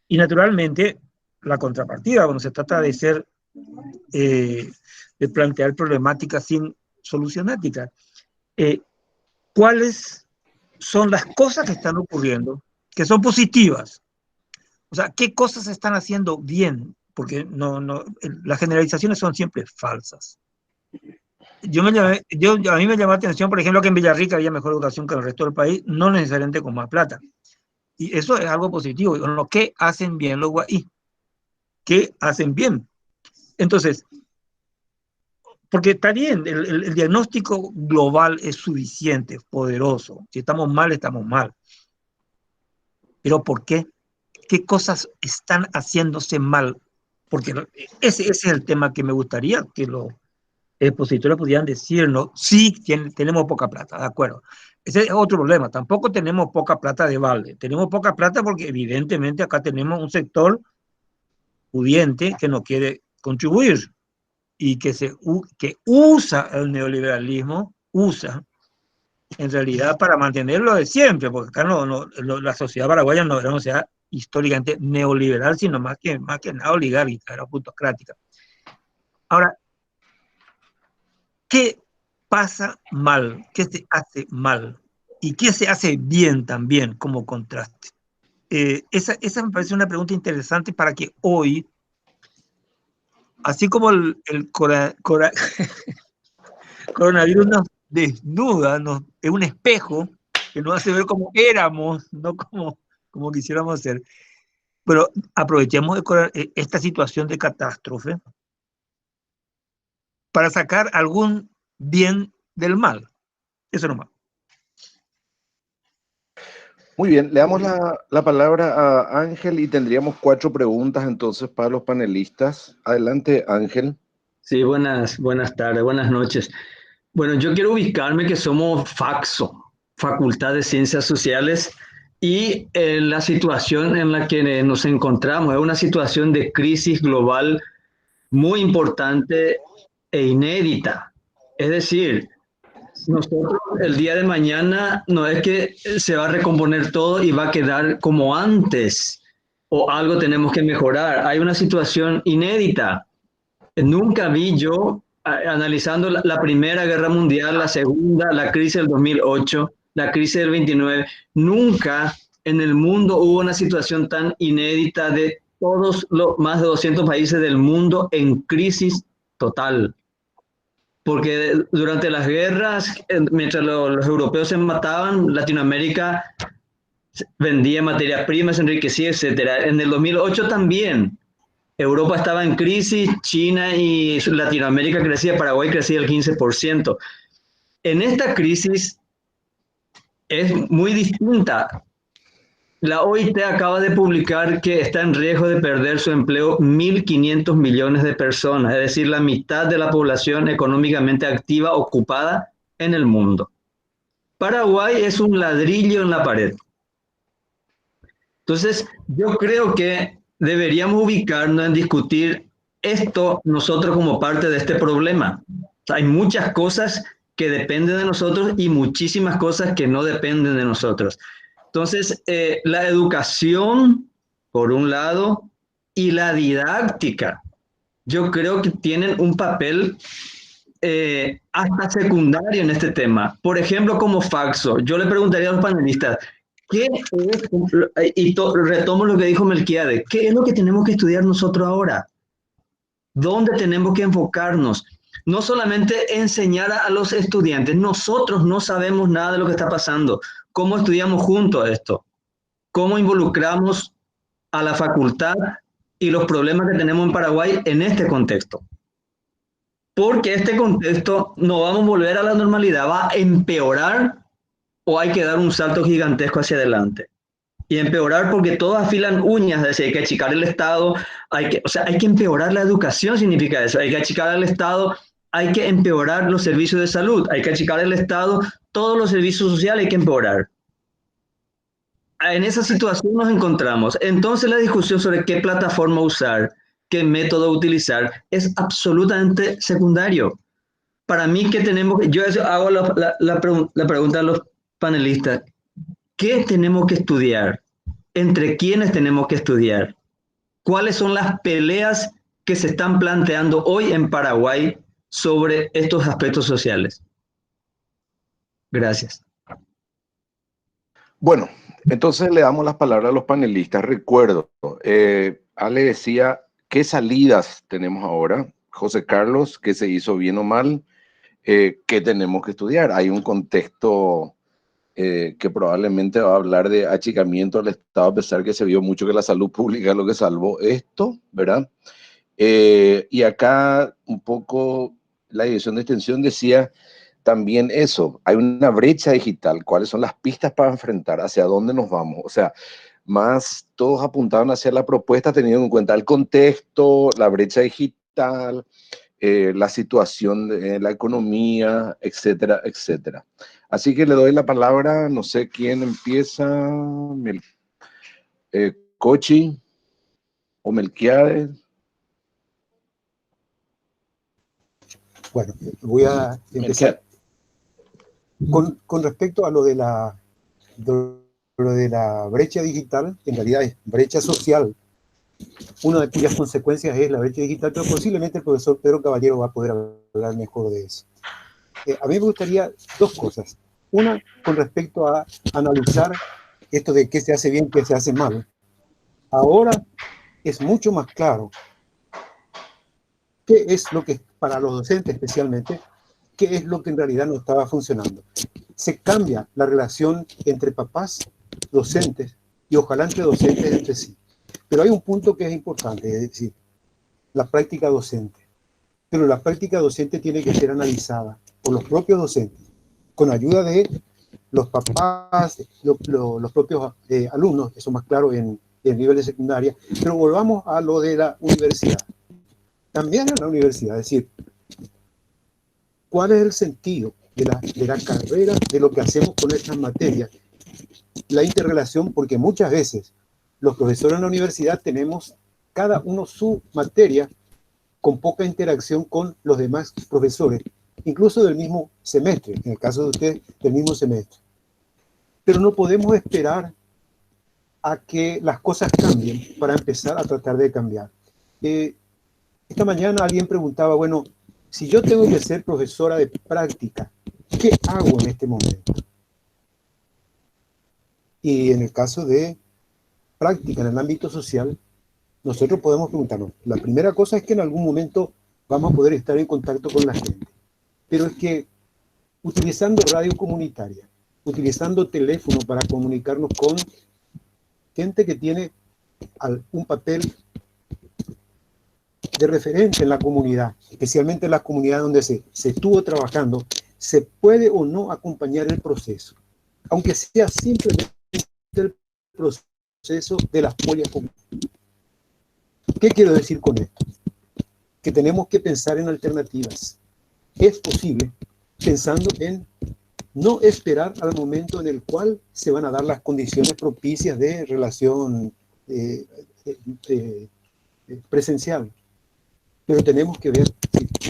Y naturalmente, la contrapartida, cuando se trata de ser, de plantear problemáticas sin solucionáticas, ¿cuáles son las cosas que están ocurriendo que son positivas? O sea, ¿qué cosas se están haciendo bien? Porque las generalizaciones son siempre falsas. A mí me llamó la atención, por ejemplo, que en Villarrica había mejor educación que en el resto del país, no necesariamente con más plata. Y eso es algo positivo. ¿Qué hacen bien los guaí? ¿Qué hacen bien? Entonces, porque está bien, el diagnóstico global es suficiente, poderoso. Si estamos mal, estamos mal. ¿Pero por qué? ¿Qué cosas están haciéndose mal? Porque ese es el tema que me gustaría que los expositores pudieran decirnos. Sí, tenemos poca plata, de acuerdo. Ese es otro problema. Tampoco tenemos poca plata de balde. Tenemos poca plata porque evidentemente acá tenemos un sector pudiente que no quiere contribuir y que usa el neoliberalismo, en realidad para mantenerlo de siempre, porque acá la sociedad paraguaya no era una sociedad históricamente neoliberal, sino más que nada oligárquica, era plutocrática. Ahora, ¿qué pasa mal? ¿Qué se hace mal? ¿Y qué se hace bien también como contraste? Esa me parece una pregunta interesante para que hoy, así como el coronavirus nos desnuda, es un espejo que nos hace ver cómo éramos, no como quisiéramos ser. Pero aprovechemos esta situación de catástrofe para sacar algún bien del mal. Eso nomás. Muy bien, le damos la palabra a Ángel y tendríamos 4 preguntas entonces para los panelistas. Adelante, Ángel. Sí, buenas tardes, buenas noches. Bueno, yo quiero ubicarme que somos FACSO, Facultad de Ciencias Sociales, y la situación en la que nos encontramos es una situación de crisis global muy importante e inédita. Es decir, nosotros el día de mañana no es que se va a recomponer todo y va a quedar como antes, o algo tenemos que mejorar. Hay una situación inédita. Nunca vi yo, analizando la Primera Guerra Mundial, la Segunda, la crisis del 2008, la crisis del 29, nunca en el mundo hubo una situación tan inédita de todos los más de 200 países del mundo en crisis total. Porque durante las guerras, mientras los europeos se mataban, Latinoamérica vendía materias primas, se enriquecía, etc. En el 2008 también. Europa estaba en crisis, China y Latinoamérica crecía, Paraguay crecía el 15%. En esta crisis es muy distinta. La OIT acaba de publicar que está en riesgo de perder su empleo 1.500 millones de personas, es decir, la mitad de la población económicamente activa ocupada en el mundo. Paraguay es un ladrillo en la pared. Entonces, yo creo que deberíamos ubicarnos en discutir esto nosotros como parte de este problema. O sea, hay muchas cosas que dependen de nosotros y muchísimas cosas que no dependen de nosotros. Entonces, la educación, por un lado, y la didáctica, yo creo que tienen un papel hasta secundario en este tema. Por ejemplo, como FACSO, yo le preguntaría a los panelistas, ¿qué es, y retomo lo que dijo Melquiades, qué es lo que tenemos que estudiar nosotros ahora? ¿Dónde tenemos que enfocarnos? No solamente enseñar a los estudiantes, nosotros no sabemos nada de lo que está pasando. ¿Cómo estudiamos juntos esto? ¿Cómo involucramos a la facultad y los problemas que tenemos en Paraguay en este contexto? Porque este contexto no vamos a volver a la normalidad, va a empeorar o hay que dar un salto gigantesco hacia adelante. Y empeorar porque todos afilan uñas, es decir, hay que achicar el Estado, hay que empeorar la educación, significa eso, hay que achicar el Estado, hay que empeorar los servicios de salud, hay que achicar el Estado, todos los servicios sociales hay que empeorar. En esa situación nos encontramos. Entonces la discusión sobre qué plataforma usar, qué método utilizar, es absolutamente secundario. Para mí, ¿qué tenemos? Yo hago la pregunta a los panelistas. ¿Qué tenemos que estudiar? ¿Entre quiénes tenemos que estudiar? ¿Cuáles son las peleas que se están planteando hoy en Paraguay sobre estos aspectos sociales? Gracias. Bueno, entonces le damos las palabras a los panelistas. Recuerdo, Ale decía, ¿qué salidas tenemos ahora? José Carlos, ¿qué se hizo bien o mal? ¿Qué tenemos que estudiar? Hay un contexto que probablemente va a hablar de achicamiento del Estado, a pesar que se vio mucho que la salud pública es lo que salvó esto, ¿verdad? Y acá un poco la Dirección de Extensión decía también eso, hay una brecha digital, ¿cuáles son las pistas para enfrentar? ¿Hacia dónde nos vamos? O sea, más todos apuntaban hacia la propuesta teniendo en cuenta el contexto, la brecha digital, la situación de la economía, etcétera, etcétera. Así que le doy la palabra, no sé quién empieza, Cochi o Melquiades. Bueno, voy a empezar. Con respecto a lo de la brecha digital, en realidad es brecha social, una de cuyas consecuencias es la brecha digital, pero posiblemente el profesor Pedro Caballero va a poder hablar mejor de eso. A mí me gustaría dos cosas. Una, con respecto a analizar esto de qué se hace bien, qué se hace mal. Ahora es mucho más claro qué es lo que, para los docentes especialmente, qué es lo que en realidad no estaba funcionando. Se cambia la relación entre papás, docentes, y ojalá entre docentes entre sí. Pero hay un punto que es importante, es decir, la práctica docente. Pero la práctica docente tiene que ser analizada por los propios docentes, con ayuda de los papás, los propios alumnos, eso más claro en el nivel de secundaria. Pero volvamos a lo de la universidad. También en la universidad, es decir, ¿cuál es el sentido de la carrera, de lo que hacemos con estas materias? La interrelación, porque muchas veces los profesores en la universidad tenemos cada uno su materia con poca interacción con los demás profesores, incluso del mismo semestre, en el caso de ustedes, del mismo semestre. Pero no podemos esperar a que las cosas cambien para empezar a tratar de cambiar. Esta mañana alguien preguntaba, bueno, si yo tengo que ser profesora de práctica, ¿qué hago en este momento? Y en el caso de práctica en el ámbito social, nosotros podemos preguntarnos, la primera cosa es que en algún momento vamos a poder estar en contacto con la gente, pero es que utilizando radio comunitaria, utilizando teléfono para comunicarnos con gente que tiene un papel de referente en la comunidad, especialmente en la comunidad donde se estuvo trabajando, se puede o no acompañar el proceso, aunque sea simplemente el proceso de las pollas comunes. ¿Qué quiero decir con esto? Que tenemos que pensar en alternativas. Es posible, pensando en no esperar al momento en el cual se van a dar las condiciones propicias de relación presencial. Pero tenemos que ver,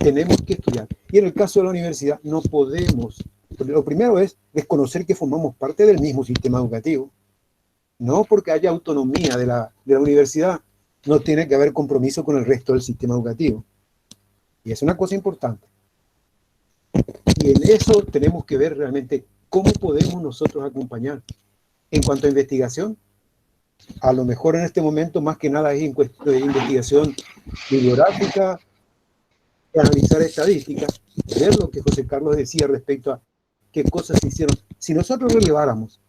tenemos que estudiar. Y en el caso de la universidad no podemos. Lo primero es desconocer que formamos parte del mismo sistema educativo. No porque haya autonomía de la universidad, no tiene que haber compromiso con el resto del sistema educativo. Y es una cosa importante. Y en eso tenemos que ver realmente cómo podemos nosotros acompañar. En cuanto a investigación, a lo mejor en este momento más que nada es investigación bibliográfica, analizar estadísticas, ver lo que José Carlos decía respecto a qué cosas se hicieron. Si nosotros releváramos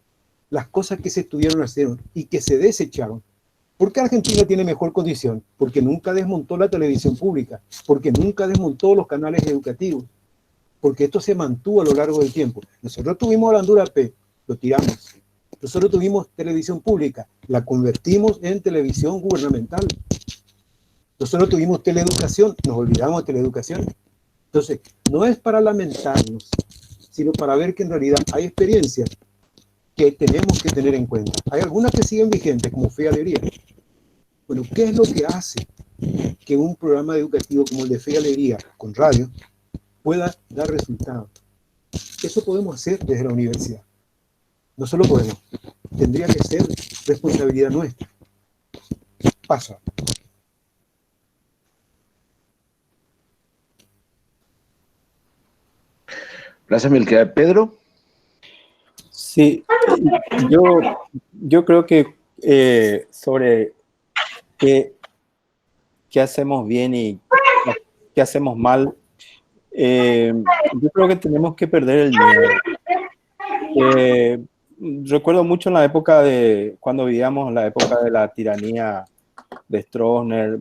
las cosas que se estuvieron haciendo y que se desecharon, ¿por qué Argentina tiene mejor condición? Porque nunca desmontó la televisión pública, porque nunca desmontó los canales educativos, porque esto se mantuvo a lo largo del tiempo. Nosotros tuvimos a la Honduras P, lo tiramos. Nosotros tuvimos televisión pública, la convertimos en televisión gubernamental. Nosotros tuvimos teleeducación, nos olvidamos de teleeducación. Entonces, no es para lamentarnos, sino para ver que en realidad hay experiencias que tenemos que tener en cuenta. Hay algunas que siguen vigentes, como Fe y Alegría. Bueno, ¿qué es lo que hace que un programa educativo como el de Fe y Alegría, con radio, pueda dar resultados? Eso podemos hacer desde la universidad. No solo podemos, tendría que ser responsabilidad nuestra. Pasa. Gracias, Milka. Pedro. Sí, yo creo que sobre qué hacemos bien y qué hacemos mal, yo creo que tenemos que perder el miedo. Recuerdo mucho en la época cuando vivíamos la época de la tiranía de Stroessner,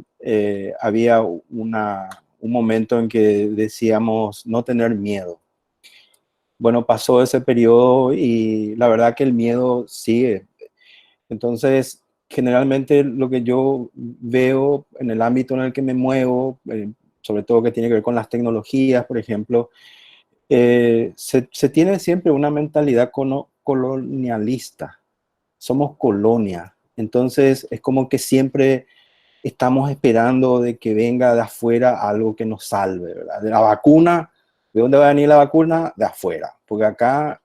había un momento en que decíamos no tener miedo. Bueno, pasó ese periodo y la verdad que el miedo sigue. Entonces, generalmente lo que yo veo en el ámbito en el que me muevo, sobre todo que tiene que ver con las tecnologías, por ejemplo, se tiene siempre una mentalidad colonialista. Somos colonia. Entonces, es como que siempre estamos esperando de que venga de afuera algo que nos salve, ¿verdad? De la vacuna, ¿de dónde va a venir la vacuna? De afuera, porque acá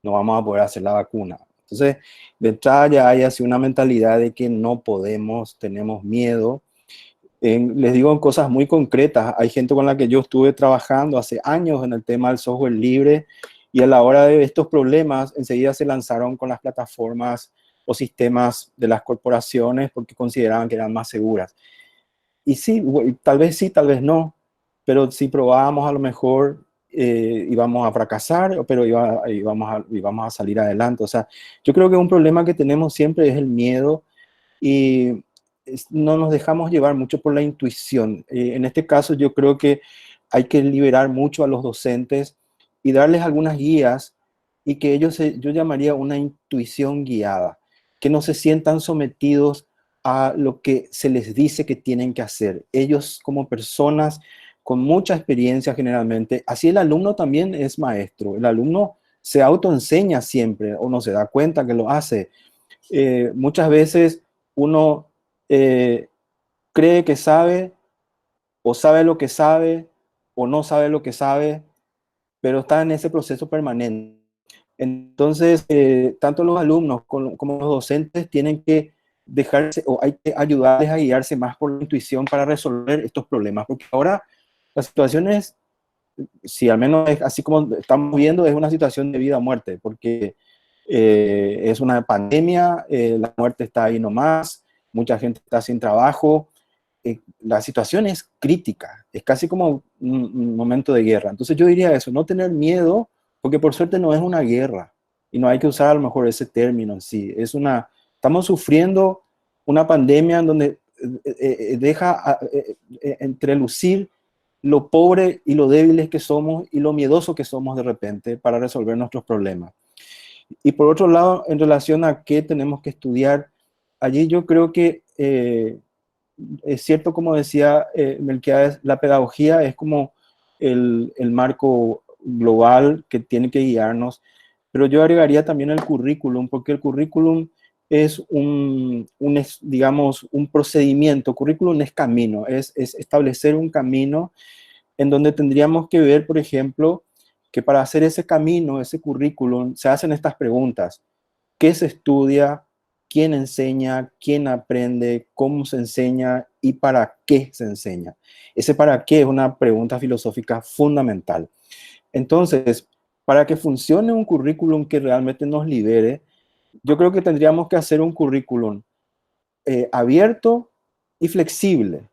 no vamos a poder hacer la vacuna. Entonces, de entrada ya hay así una mentalidad de que no podemos, tenemos miedo. Les digo en cosas muy concretas, hay gente con la que yo estuve trabajando hace años en el tema del software libre y a la hora de estos problemas enseguida se lanzaron con las plataformas o sistemas de las corporaciones porque consideraban que eran más seguras. Y sí, tal vez no, pero si probábamos a lo mejor íbamos a fracasar, pero íbamos a salir adelante. O sea, yo creo que un problema que tenemos siempre es el miedo y no nos dejamos llevar mucho por la intuición. En este caso yo creo que hay que liberar mucho a los docentes y darles algunas guías y que ellos, yo llamaría una intuición guiada, que no se sientan sometidos a lo que se les dice que tienen que hacer. Ellos como personas con mucha experiencia generalmente, así el alumno también es maestro, el alumno se autoenseña siempre o no se da cuenta que lo hace. Muchas veces uno cree que sabe o sabe lo que sabe o no sabe lo que sabe, pero está en ese proceso permanente. Entonces, tanto los alumnos como los docentes tienen que dejarse o hay que ayudarles a guiarse más por la intuición para resolver estos problemas, porque ahora la situación es, si al menos es así como estamos viendo, es una situación de vida o muerte, porque es una pandemia, la muerte está ahí nomás, mucha gente está sin trabajo, la situación es crítica, es casi como un momento de guerra. Entonces yo diría eso, no tener miedo, porque por suerte no es una guerra, y no hay que usar a lo mejor ese término en sí, estamos sufriendo una pandemia en donde deja entrelucir lo pobre y lo débiles que somos y lo miedoso que somos de repente para resolver nuestros problemas. Y por otro lado, en relación a qué tenemos que estudiar, allí yo creo que es cierto, como decía Melquiades, la pedagogía es como el marco global que tiene que guiarnos, pero yo agregaría también el currículum, porque el currículum es digamos, un procedimiento. Currículum es camino, es establecer un camino en donde tendríamos que ver, por ejemplo, que para hacer ese camino, ese currículum, se hacen estas preguntas. ¿Qué se estudia? ¿Quién enseña? ¿Quién aprende? ¿Cómo se enseña? ¿Y para qué se enseña? Ese para qué es una pregunta filosófica fundamental. Entonces, para que funcione un currículum que realmente nos libere, yo creo que tendríamos que hacer un currículum abierto y flexible,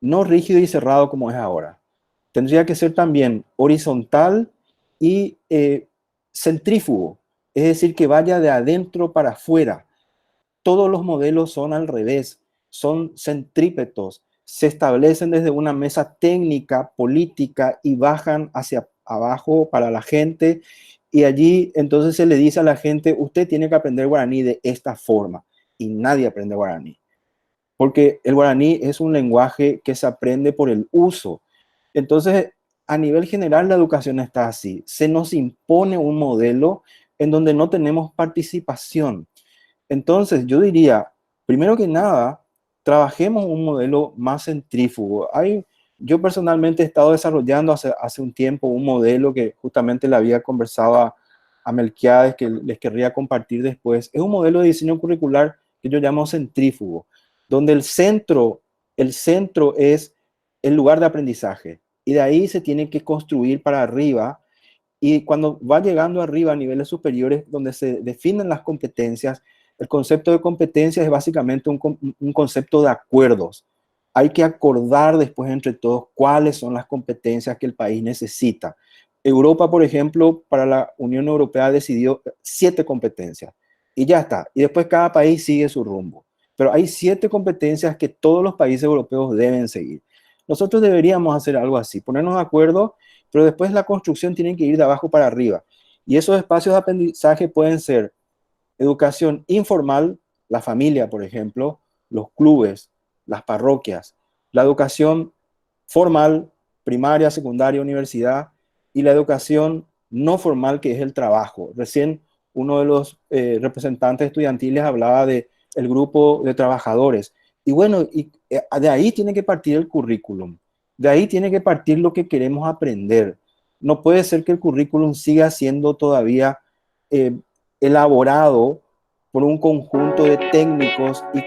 no rígido y cerrado como es ahora. Tendría que ser también horizontal y centrífugo, es decir, que vaya de adentro para afuera. Todos los modelos son al revés, son centrípetos, se establecen desde una mesa técnica, política y bajan hacia abajo para la gente y allí entonces se le dice a la gente, usted tiene que aprender guaraní de esta forma, y nadie aprende guaraní. Porque el guaraní es un lenguaje que se aprende por el uso. Entonces, a nivel general, la educación está así. Se nos impone un modelo en donde no tenemos participación. Entonces, yo diría, primero que nada, trabajemos un modelo más centrífugo. Yo personalmente he estado desarrollando hace un tiempo un modelo que justamente le había conversado a Melquiades, que les querría compartir después. Es un modelo de diseño curricular que yo llamo centrífugo, donde el centro es el lugar de aprendizaje, y de ahí se tiene que construir para arriba, y cuando va llegando arriba a niveles superiores donde se definen las competencias, el concepto de competencias es básicamente un concepto de acuerdos. Hay que acordar después entre todos cuáles son las competencias que el país necesita. Europa, por ejemplo, para la Unión Europea decidió 7 competencias y ya está. Y después cada país sigue su rumbo. Pero hay 7 competencias que todos los países europeos deben seguir. Nosotros deberíamos hacer algo así, ponernos de acuerdo, pero después la construcción tiene que ir de abajo para arriba. Y esos espacios de aprendizaje pueden ser educación informal, la familia, por ejemplo, los clubes, las parroquias, la educación formal, primaria, secundaria, universidad, y la educación no formal, que es el trabajo. Recién uno de los representantes estudiantiles hablaba de el grupo de trabajadores. Y bueno, de ahí tiene que partir el currículum. De ahí tiene que partir lo que queremos aprender. No puede ser que el currículum siga siendo todavía elaborado por un conjunto de técnicos y